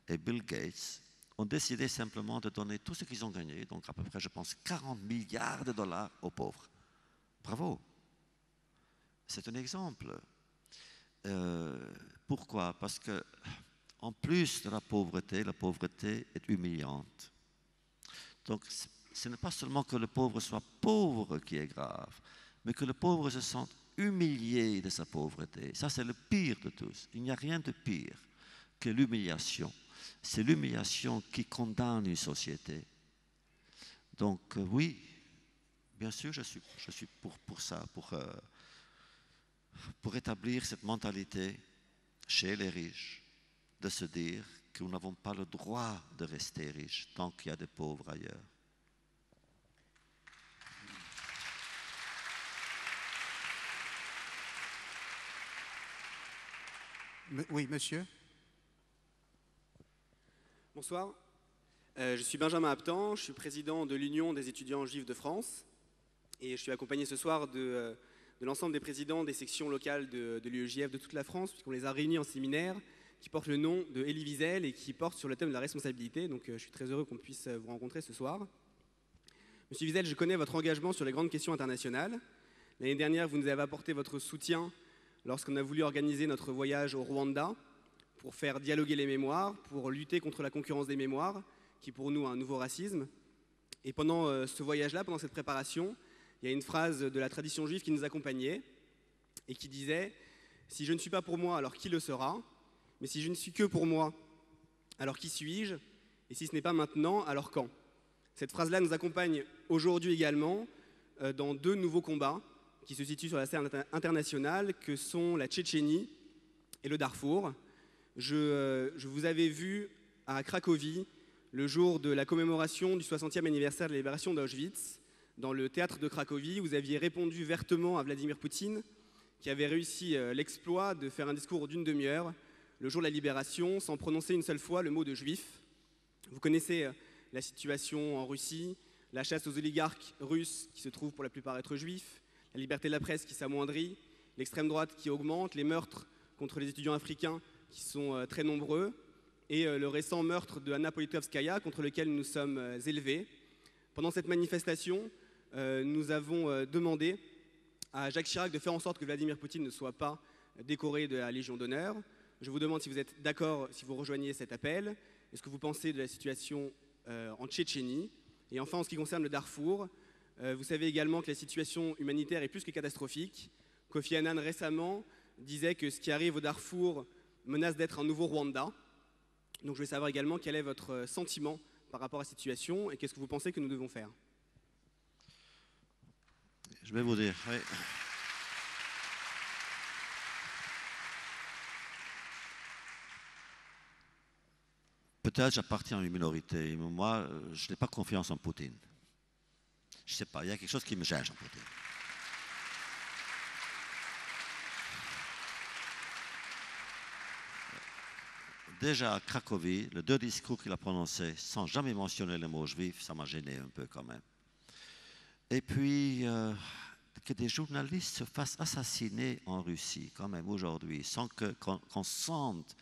et Bill Gates, ont décidé simplement de donner tout ce qu'ils ont gagné, donc à peu près, je pense, 40 milliards de dollars aux pauvres. Bravo. C'est un exemple. Pourquoi? Parce que, en plus de la pauvreté est humiliante. Donc, ce n'est pas seulement que le pauvre soit pauvre qui est grave, mais que le pauvre se sente humilié de sa pauvreté. Ça, c'est le pire de tous. Il n'y a rien de pire que l'humiliation. C'est l'humiliation qui condamne une société. Donc, oui, bien sûr, je suis pour ça, pour établir cette mentalité chez les riches, de se dire que nous n'avons pas le droit de rester riches tant qu'il y a des pauvres ailleurs. Oui, monsieur. Bonsoir. Je suis Benjamin Aptan, je suis président de l'Union des étudiants juifs de France et je suis accompagné ce soir de l'ensemble des présidents des sections locales de l'UEJF de toute la France, puisqu'on les a réunis en séminaire qui porte le nom de Elie Wiesel et qui porte sur le thème de la responsabilité. Donc je suis très heureux qu'on puisse vous rencontrer ce soir. Monsieur Wiesel, je connais votre engagement sur les grandes questions internationales. L'année dernière, vous nous avez apporté votre soutien lorsqu'on a voulu organiser notre voyage au Rwanda pour faire dialoguer les mémoires, pour lutter contre la concurrence des mémoires, qui est pour nous un nouveau racisme. Et pendant ce voyage-là, pendant cette préparation, il y a une phrase de la tradition juive qui nous accompagnait et qui disait « Si je ne suis pas pour moi, alors qui le sera ? Mais si je ne suis que pour moi, alors qui suis-je ? Et si ce n'est pas maintenant, alors quand ?» Cette phrase-là nous accompagne aujourd'hui également dans deux nouveaux combats qui se situent sur la scène internationale, que sont la Tchétchénie et le Darfour. Je vous avais vu à Cracovie le jour de la commémoration du 60e anniversaire de la libération d'Auschwitz. Dans le théâtre de Cracovie, vous aviez répondu vertement à Vladimir Poutine, qui avait réussi l'exploit de faire un discours d'une demi-heure le jour de la libération, sans prononcer une seule fois le mot de juif. Vous connaissez la situation en Russie, la chasse aux oligarques russes qui se trouvent pour la plupart être juifs, la liberté de la presse qui s'amoindrit, l'extrême droite qui augmente, les meurtres contre les étudiants africains qui sont très nombreux, et le récent meurtre de Anna Politkovskaya contre lequel nous sommes élevés. Pendant cette manifestation, nous avons demandé à Jacques Chirac de faire en sorte que Vladimir Poutine ne soit pas décoré de la Légion d'honneur. Je vous demande si vous êtes d'accord, si vous rejoignez cet appel. Est-ce que vous pensez de la situation en Tchétchénie? Et enfin, en ce qui concerne le Darfour, vous savez également que la situation humanitaire est plus que catastrophique. Kofi Annan récemment disait que ce qui arrive au Darfour menace d'être un nouveau Rwanda. Donc je veux savoir également quel est votre sentiment par rapport à cette situation et qu'est-ce que vous pensez que nous devons faire? Je vais vous dire, oui. Peut-être j'appartiens à une minorité, mais moi, je n'ai pas confiance en Poutine. Je ne sais pas, il y a quelque chose qui me gêne en Poutine. Déjà à Cracovie, les 2 discours qu'il a prononcés sans jamais mentionner le mot juif, ça m'a gêné un peu quand même. Et puis, que des journalistes se fassent assassiner en Russie quand même aujourd'hui, sans qu'on sente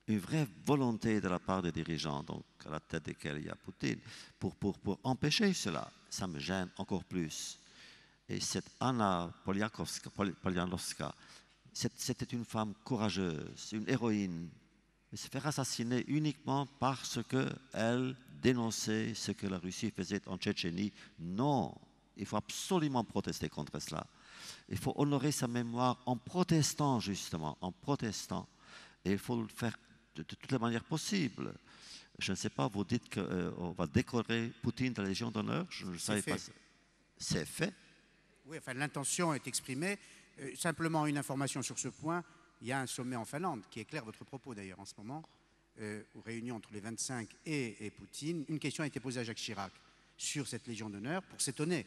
une vraie volonté de la part des dirigeants, donc à la tête desquels il y a Poutine, pour empêcher cela, ça me gêne encore plus. Et cette Anna Politkovskaya, c'était une femme courageuse, une héroïne, mais se faire assassiner uniquement parce qu'elle dénonçait ce que la Russie faisait en Tchétchénie, non, il faut absolument protester contre cela. Il faut honorer sa mémoire en protestant justement, en protestant, et il faut le faire de toutes les manières possibles. Je ne sais pas, vous dites qu'on va décorer Poutine de la Légion d'honneur, je ne savais pas. C'est fait. Oui, enfin l'intention est exprimée. Simplement une information sur ce point, il y a un sommet en Finlande qui éclaire votre propos d'ailleurs en ce moment, aux réunions entre les 25 et Poutine. Une question a été posée à Jacques Chirac sur cette Légion d'honneur pour s'étonner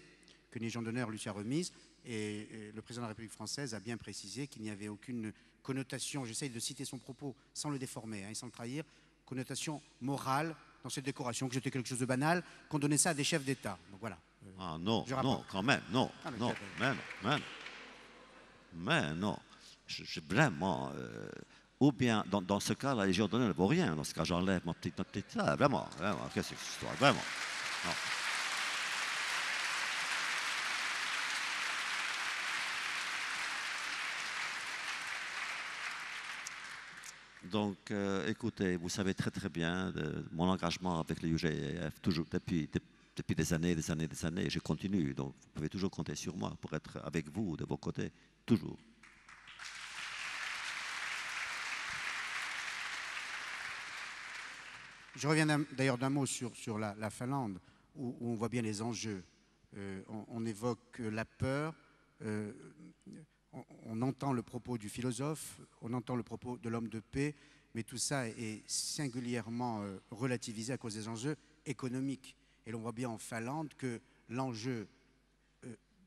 qu'une Légion d'honneur lui soit remise. Et le président de la République française a bien précisé qu'il n'y avait aucune connotation, j'essaye de citer son propos sans le déformer et sans le trahir, connotation morale dans cette décoration, que c'était quelque chose de banal, qu'on donnait ça à des chefs d'État. Donc voilà. Ah non, non, quand même, non, non, mais non. Je vraiment, ou bien, dans ce cas, la Légion d'honneur ne vaut rien. Dans ce cas, j'enlève ma petite là, vraiment, qu'est-ce que c'est cette histoire, vraiment. Non. Donc, écoutez, vous savez très très bien de mon engagement avec le UGF, toujours depuis des années, je continue. Donc, vous pouvez toujours compter sur moi pour être avec vous, de vos côtés, toujours. Je reviens d'ailleurs d'un mot sur la Finlande, où on voit bien les enjeux. On évoque la peur, on entend le propos du philosophe, on entend le propos de l'homme de paix, mais tout ça est singulièrement relativisé à cause des enjeux économiques. Et l'on voit bien en Finlande que l'enjeu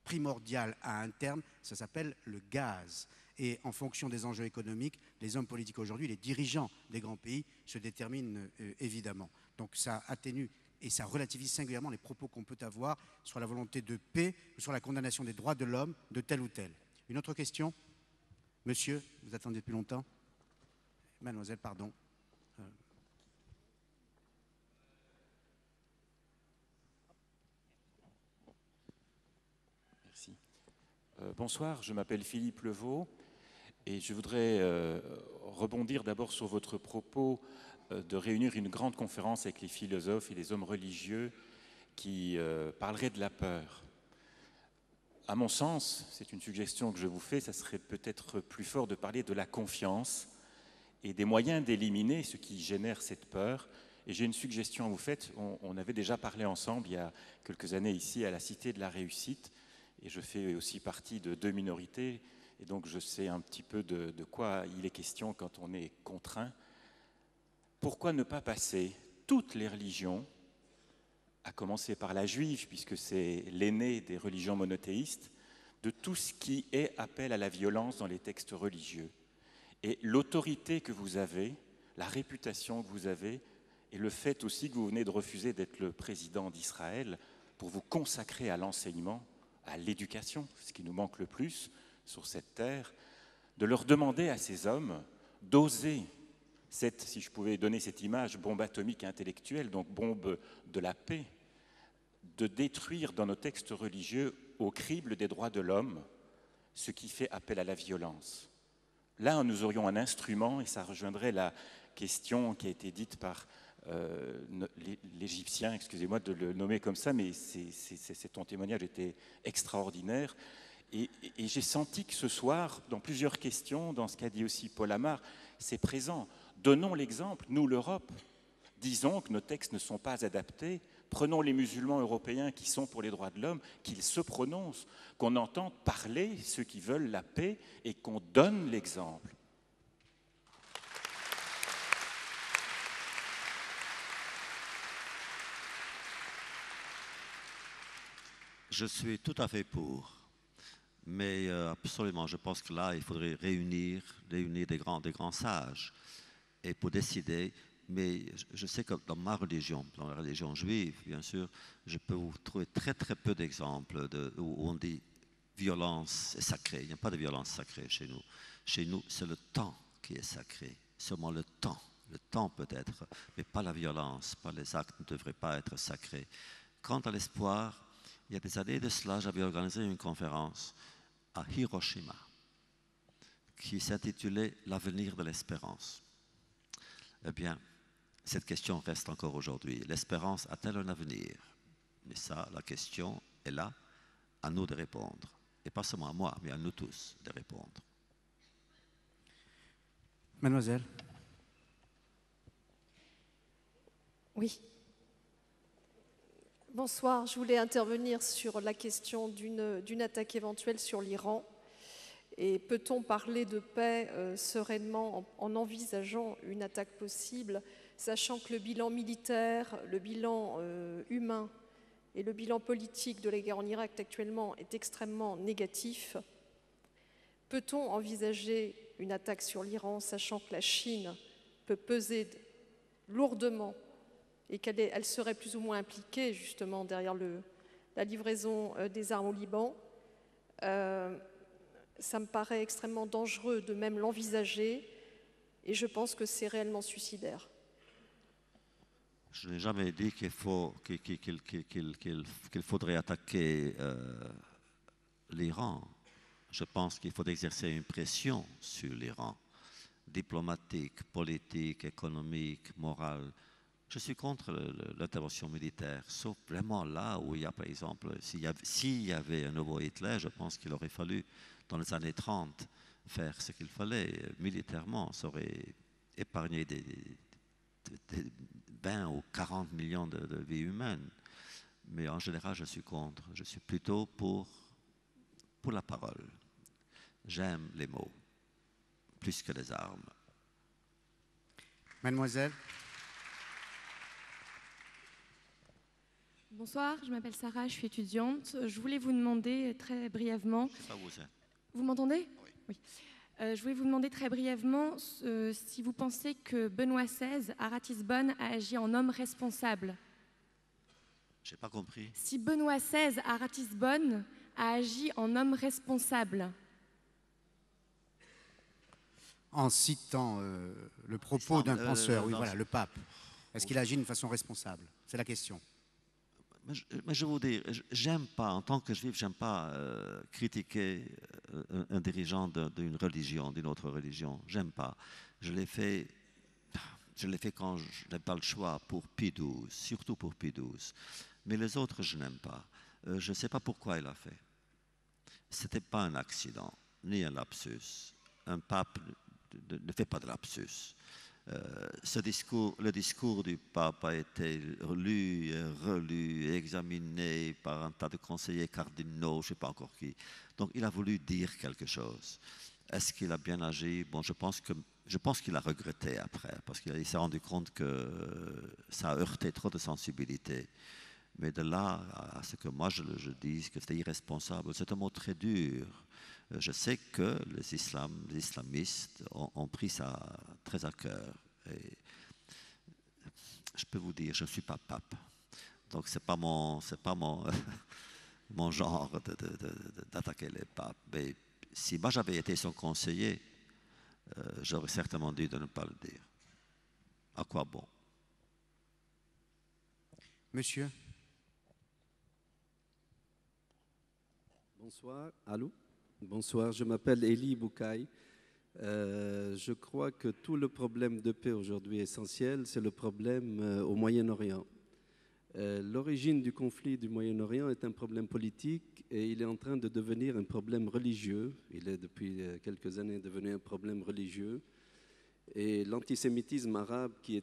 primordial à un terme, ça s'appelle le gaz. Et en fonction des enjeux économiques, les hommes politiques aujourd'hui, les dirigeants des grands pays se déterminent évidemment. Donc ça atténue et ça relativise singulièrement les propos qu'on peut avoir sur la volonté de paix ou sur la condamnation des droits de l'homme de tel ou tel. Une autre question? Monsieur, vous attendez depuis longtemps? Mademoiselle, pardon. Merci. Bonsoir, je m'appelle Philippe Levaux et je voudrais rebondir d'abord sur votre propos de réunir une grande conférence avec les philosophes et les hommes religieux qui parleraient de la peur. À mon sens, c'est une suggestion que je vous fais, ça serait peut-être plus fort de parler de la confiance et des moyens d'éliminer ce qui génère cette peur. Et j'ai une suggestion à vous faire. On avait déjà parlé ensemble il y a quelques années ici à la Cité de la Réussite et je fais aussi partie de 2 minorités, et donc je sais un petit peu de quoi il est question quand on est contraint. Pourquoi ne pas passer toutes les religions, à commencer par la juive, puisque c'est l'aînée des religions monothéistes, de tout ce qui est appel à la violence dans les textes religieux. Et l'autorité que vous avez, la réputation que vous avez, et le fait aussi que vous venez de refuser d'être le président d'Israël pour vous consacrer à l'enseignement, à l'éducation, ce qui nous manque le plus sur cette terre, de leur demander à ces hommes d'oser cette, si je pouvais donner cette image, bombe atomique intellectuelle, donc bombe de la paix, de détruire dans nos textes religieux au crible des droits de l'homme ce qui fait appel à la violence. Là, nous aurions un instrument, et ça rejoindrait la question qui a été dite par l'Égyptien, excusez-moi de le nommer comme ça, mais ton témoignage était extraordinaire. Et j'ai senti que ce soir, dans plusieurs questions, dans ce qu'a dit aussi Paul Amar, c'est présent. Donnons l'exemple, nous l'Europe. Disons que nos textes ne sont pas adaptés. Prenons les musulmans européens qui sont pour les droits de l'homme, qu'ils se prononcent, qu'on entende parler ceux qui veulent la paix et qu'on donne l'exemple. Je suis tout à fait pour, mais absolument, je pense que là, il faudrait réunir des grands sages et pour décider. Mais je sais que dans ma religion, dans la religion juive, bien sûr, je peux vous trouver très peu d'exemples où on dit violence est sacrée. Il n'y a pas de violence sacrée chez nous. Chez nous, c'est le temps qui est sacré, seulement le temps. Le temps peut-être, mais pas la violence, pas les actes ne devraient pas être sacrés. Quant à l'espoir, il y a des années de cela, j'avais organisé une conférence à Hiroshima qui s'intitulait « L'avenir de l'espérance ». Eh bien, cette question reste encore aujourd'hui. L'espérance a-t-elle un avenir? Mais ça, la question est là, à nous de répondre. Et pas seulement à moi, mais à nous tous de répondre. Mademoiselle. Oui. Bonsoir, je voulais intervenir sur la question d'une attaque éventuelle sur l'Iran. Et peut-on parler de paix sereinement en envisageant une attaque possible, sachant que le bilan militaire, le bilan humain et le bilan politique de la guerre en Irak actuellement est extrêmement négatif? Peut-on envisager une attaque sur l'Iran, sachant que la Chine peut peser lourdement et qu'elle serait plus ou moins impliquée justement derrière la livraison des armes au Liban? Ça me paraît extrêmement dangereux de même l'envisager et je pense que c'est réellement suicidaire. Je n'ai jamais dit qu'il faudrait attaquer l'Iran. Je pense qu'il faut exercer une pression sur l'Iran, diplomatique, politique, économique, morale. Je suis contre l'intervention militaire, sauf vraiment là où il y a, par exemple, s'il y avait un nouveau Hitler, je pense qu'il aurait fallu, dans les années 30, faire ce qu'il fallait militairement. Ça aurait épargné des 20 ou 40 millions de vies humaines. Mais en général, je suis contre. Je suis plutôt pour la parole. J'aime les mots, plus que les armes. Mademoiselle. Bonsoir, je m'appelle Sarah, je suis étudiante. Je voulais vous demander très brièvement... Ça vous est. Vous m'entendez? Oui. Je voulais vous demander très brièvement si vous pensez que Benoît XVI, à Ratisbonne, a agi en homme responsable. Je n'ai pas compris. Si Benoît XVI, à Ratisbonne, a agi en homme responsable. En citant le propos d'un penseur, oui, voilà, le pape. Est-ce qu'il agit d'une façon responsable? C'est la question. Mais je vous dire, j'aime pas, en tant que juif, j'aime pas critiquer un dirigeant d'une religion, d'une autre religion. J'aime pas. Je l'ai fait quand je n'ai pas le choix pour Pie XII, surtout pour Pie XII. Mais les autres, je n'aime pas. Je ne sais pas pourquoi il a fait. C'était pas un accident, ni un lapsus. Un pape ne fait pas de lapsus. Le discours du pape a été lu, relu, examiné par un tas de conseillers cardinaux, je ne sais pas encore qui. Donc il a voulu dire quelque chose. Est-ce qu'il a bien agi? Bon, je pense qu'il a regretté après, parce qu'il s'est rendu compte que ça a heurté trop de sensibilité. Mais de là à ce que moi je dise que c'était irresponsable, c'est un mot très dur. Je sais que les islamistes ont pris ça très à cœur. Et je peux vous dire, je ne suis pas pape. Donc c'est pas mon genre d'attaquer les papes. Mais si moi j'avais été son conseiller, j'aurais certainement dit de ne pas le dire. À quoi bon? Monsieur. Bonsoir, allô? Bonsoir, je m'appelle Elie Boukaï. Je crois que tout le problème de paix aujourd'hui essentiel, c'est le problème au Moyen-Orient. L'origine du conflit du Moyen-Orient est un problème politique et il est en train de devenir un problème religieux. Il est depuis quelques années devenu un problème religieux. Et l'antisémitisme arabe, qui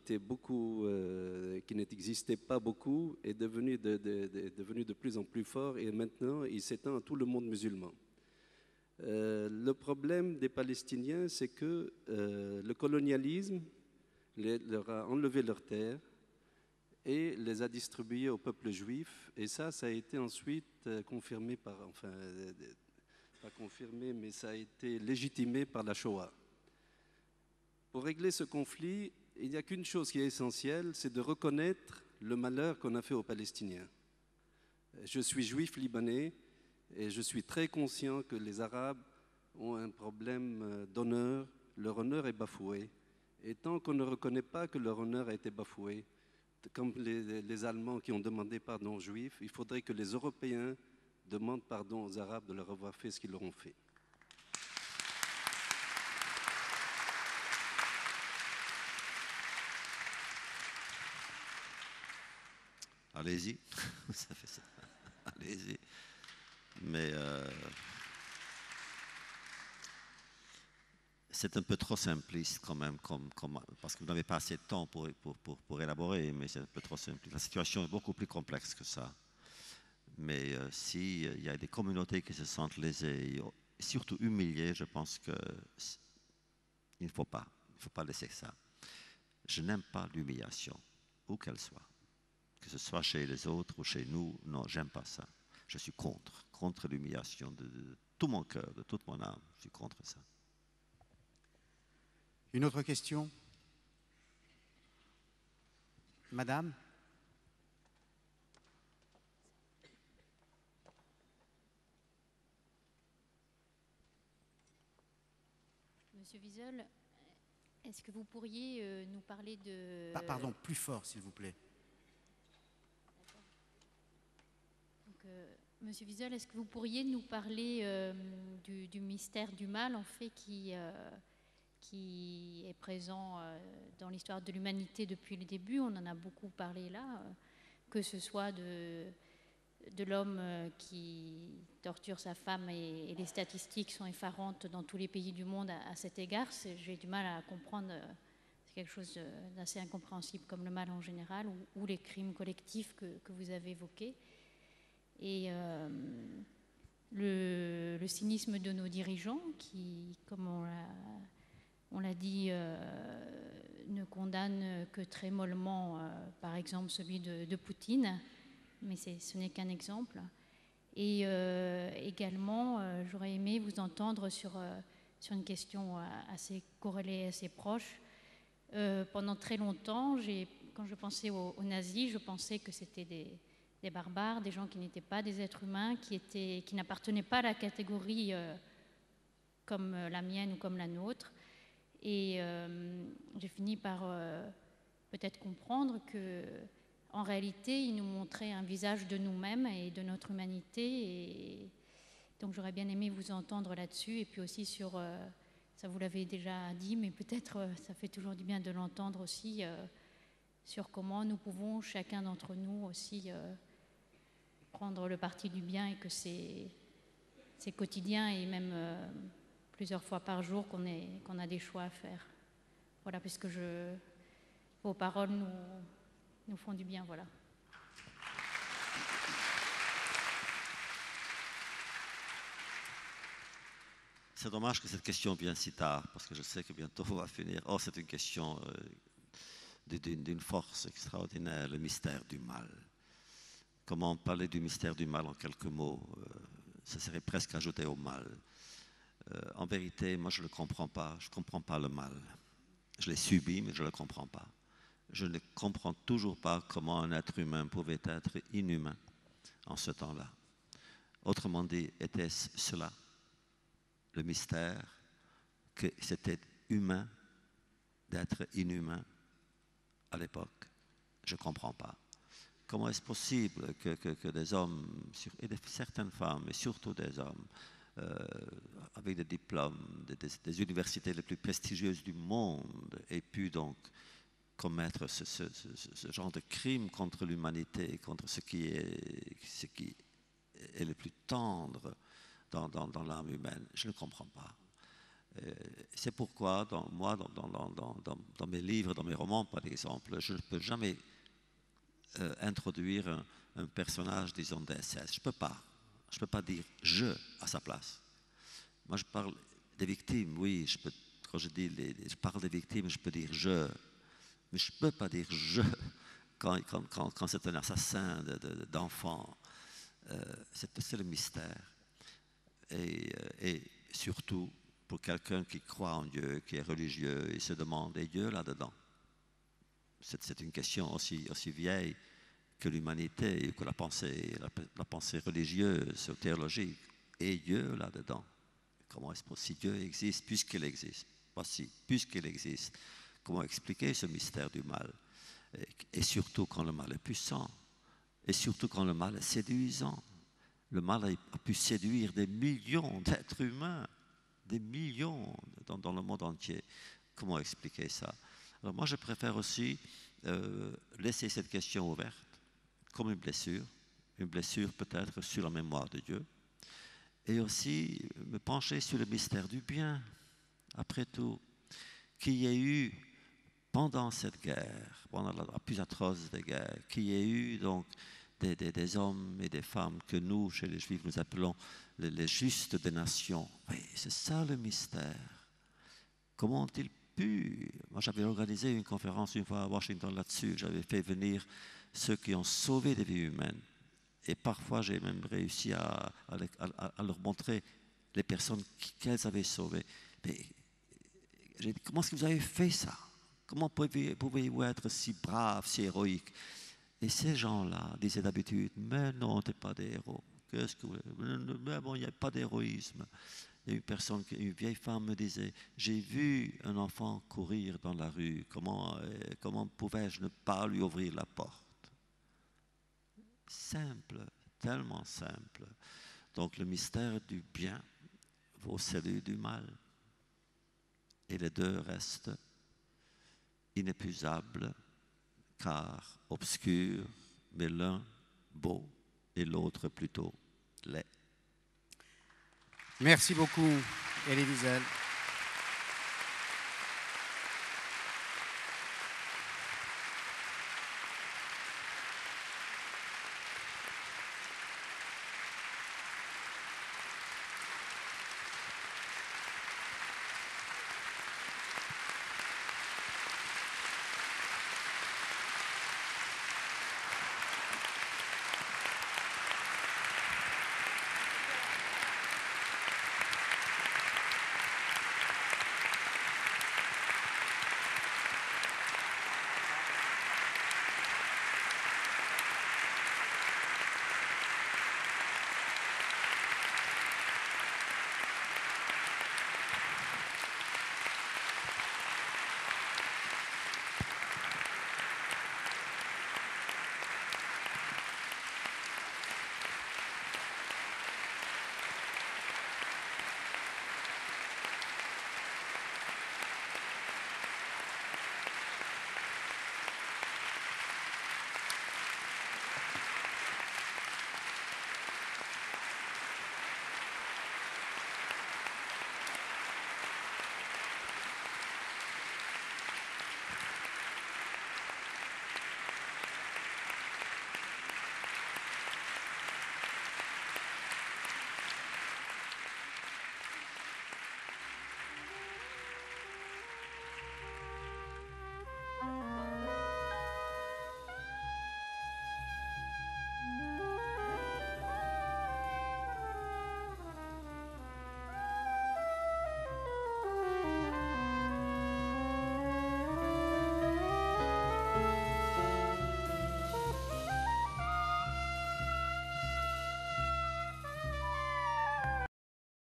n'existait pas beaucoup, est devenu de plus en plus fort et maintenant il s'étend à tout le monde musulman. Le problème des Palestiniens, c'est que le colonialisme leur a enlevé leurs terres et les a distribuées au peuple juif. Et ça a été ensuite confirmé pas confirmé, mais ça a été légitimé par la Shoah. Pour régler ce conflit, il n'y a qu'une chose qui est essentielle, c'est de reconnaître le malheur qu'on a fait aux Palestiniens. Je suis juif libanais et je suis très conscient que les Arabes ont un problème d'honneur. Leur honneur est bafoué. Et tant qu'on ne reconnaît pas que leur honneur a été bafoué, comme les Allemands qui ont demandé pardon aux Juifs, il faudrait que les Européens demandent pardon aux Arabes de leur avoir fait ce qu'ils leur ont fait. Allez-y, ça fait ça. Allez-y. Mais c'est un peu trop simpliste quand même, parce que vous n'avez pas assez de temps pour élaborer, mais c'est un peu trop simpliste. La situation est beaucoup plus complexe que ça. Mais s'il y a des communautés qui se sentent lésées, et surtout humiliées, je pense qu'il ne faut pas laisser ça. Je n'aime pas l'humiliation, où qu'elle soit. Que ce soit chez les autres ou chez nous, non, j'aime pas ça. Je suis contre l'humiliation de tout mon cœur, de toute mon âme. Je suis contre ça. Une autre question? Madame? Monsieur Wiesel, est-ce que vous pourriez nous parler de... Pardon, plus fort, s'il vous plaît. Monsieur Wiesel, est-ce que vous pourriez nous parler du mystère du mal, en fait, qui est présent dans l'histoire de l'humanité depuis le début? On en a beaucoup parlé là, que ce soit de l'homme qui torture sa femme, et les statistiques sont effarantes dans tous les pays du monde à cet égard. J'ai du mal à comprendre, c'est quelque chose d'assez incompréhensible comme le mal en général, ou les crimes collectifs que vous avez évoqués. Et le cynisme de nos dirigeants qui, comme on l'a dit, ne condamnent que très mollement, par exemple, celui de Poutine, mais ce n'est qu'un exemple. Et également, j'aurais aimé vous entendre sur une question assez corrélée, assez proche. Pendant très longtemps, quand je pensais aux nazis, je pensais que c'était des barbares, des gens qui n'étaient pas des êtres humains, qui n'appartenaient pas à la catégorie comme la mienne ou comme la nôtre. Et j'ai fini par peut-être comprendre que, en réalité, ils nous montraient un visage de nous-mêmes et de notre humanité. Et donc j'aurais bien aimé vous entendre là-dessus, et puis aussi sur, ça vous l'avez déjà dit, mais peut-être ça fait toujours du bien de l'entendre aussi, sur comment nous pouvons, chacun d'entre nous aussi, prendre le parti du bien, et que c'est quotidien et même plusieurs fois par jour qu'on a des choix à faire. voilà, puisque vos paroles nous font du bien, voilà. C'est dommage que cette question vienne si tard, parce que je sais que bientôt on va finir. Oh, c'est une question d'une force extraordinaire, le mystère du mal. Comment parler du mystère du mal en quelques mots? Ça serait presque ajouter au mal. En vérité, moi je ne le comprends pas. Je ne comprends pas le mal. Je l'ai subi, mais je ne le comprends pas. Je ne comprends toujours pas comment un être humain pouvait être inhumain en ce temps-là. Autrement dit, était-ce cela, le mystère, que c'était humain d'être inhumain à l'époque? Je ne comprends pas. Comment est-ce possible que des hommes, et certaines femmes, mais surtout des hommes, avec des diplômes des universités les plus prestigieuses du monde, aient pu donc commettre ce genre de crime contre l'humanité, contre ce qui est le plus tendre dans l'âme humaine? Je ne comprends pas. C'est pourquoi, dans mes livres, dans mes romans, par exemple, je ne peux jamais introduire un personnage, disons, des SS. Je ne peux pas. Je ne peux pas dire « je » à sa place. Moi, je parle des victimes, oui. Quand je parle des victimes, je peux dire « je ». Mais je ne peux pas dire « je » quand c'est un assassin d'enfants. C'est le mystère. Et surtout, pour quelqu'un qui croit en Dieu, qui est religieux, il se demande « et Dieu là-dedans ?» C'est une question aussi vieille que l'humanité, que la pensée religieuse ou théologique. Et Dieu là-dedans? Comment est-ce possible? Si Dieu existe, puisqu'il existe, voici, puisqu'il existe, comment expliquer ce mystère du mal? Et surtout quand le mal est puissant, et surtout quand le mal est séduisant. Le mal a pu séduire des millions d'êtres humains, des millions dans le monde entier. Comment expliquer ça? Alors moi, je préfère aussi laisser cette question ouverte, comme une blessure peut-être sur la mémoire de Dieu, et aussi me pencher sur le mystère du bien. Après tout, qu'il y ait eu pendant cette guerre, pendant la plus atroce des guerres, qu'il y ait eu donc des hommes et des femmes que nous, chez les Juifs, nous appelons les justes des nations. Oui, c'est ça le mystère. Comment ont-ils pu? Moi, j'avais organisé une conférence une fois à Washington là-dessus. J'avais fait venir ceux qui ont sauvé des vies humaines. Et parfois, j'ai même réussi à leur montrer les personnes qu'elles avaient sauvées. Mais j'ai dit, comment est-ce que vous avez fait ça? Comment pouvez-vous être si brave, si héroïque? Et ces gens-là disaient d'habitude, mais non, tu n'es pas des héros. Qu'est-ce que vous... Mais bon, il n'y a pas d'héroïsme. Il y a une vieille femme me disait, j'ai vu un enfant courir dans la rue, comment pouvais-je ne pas lui ouvrir la porte? Simple, tellement simple. Donc le mystère du bien vaut celui du mal. Et les deux restent inépuisables, car obscurs, mais l'un beau et l'autre plutôt laid. Merci beaucoup, Elie Wiesel.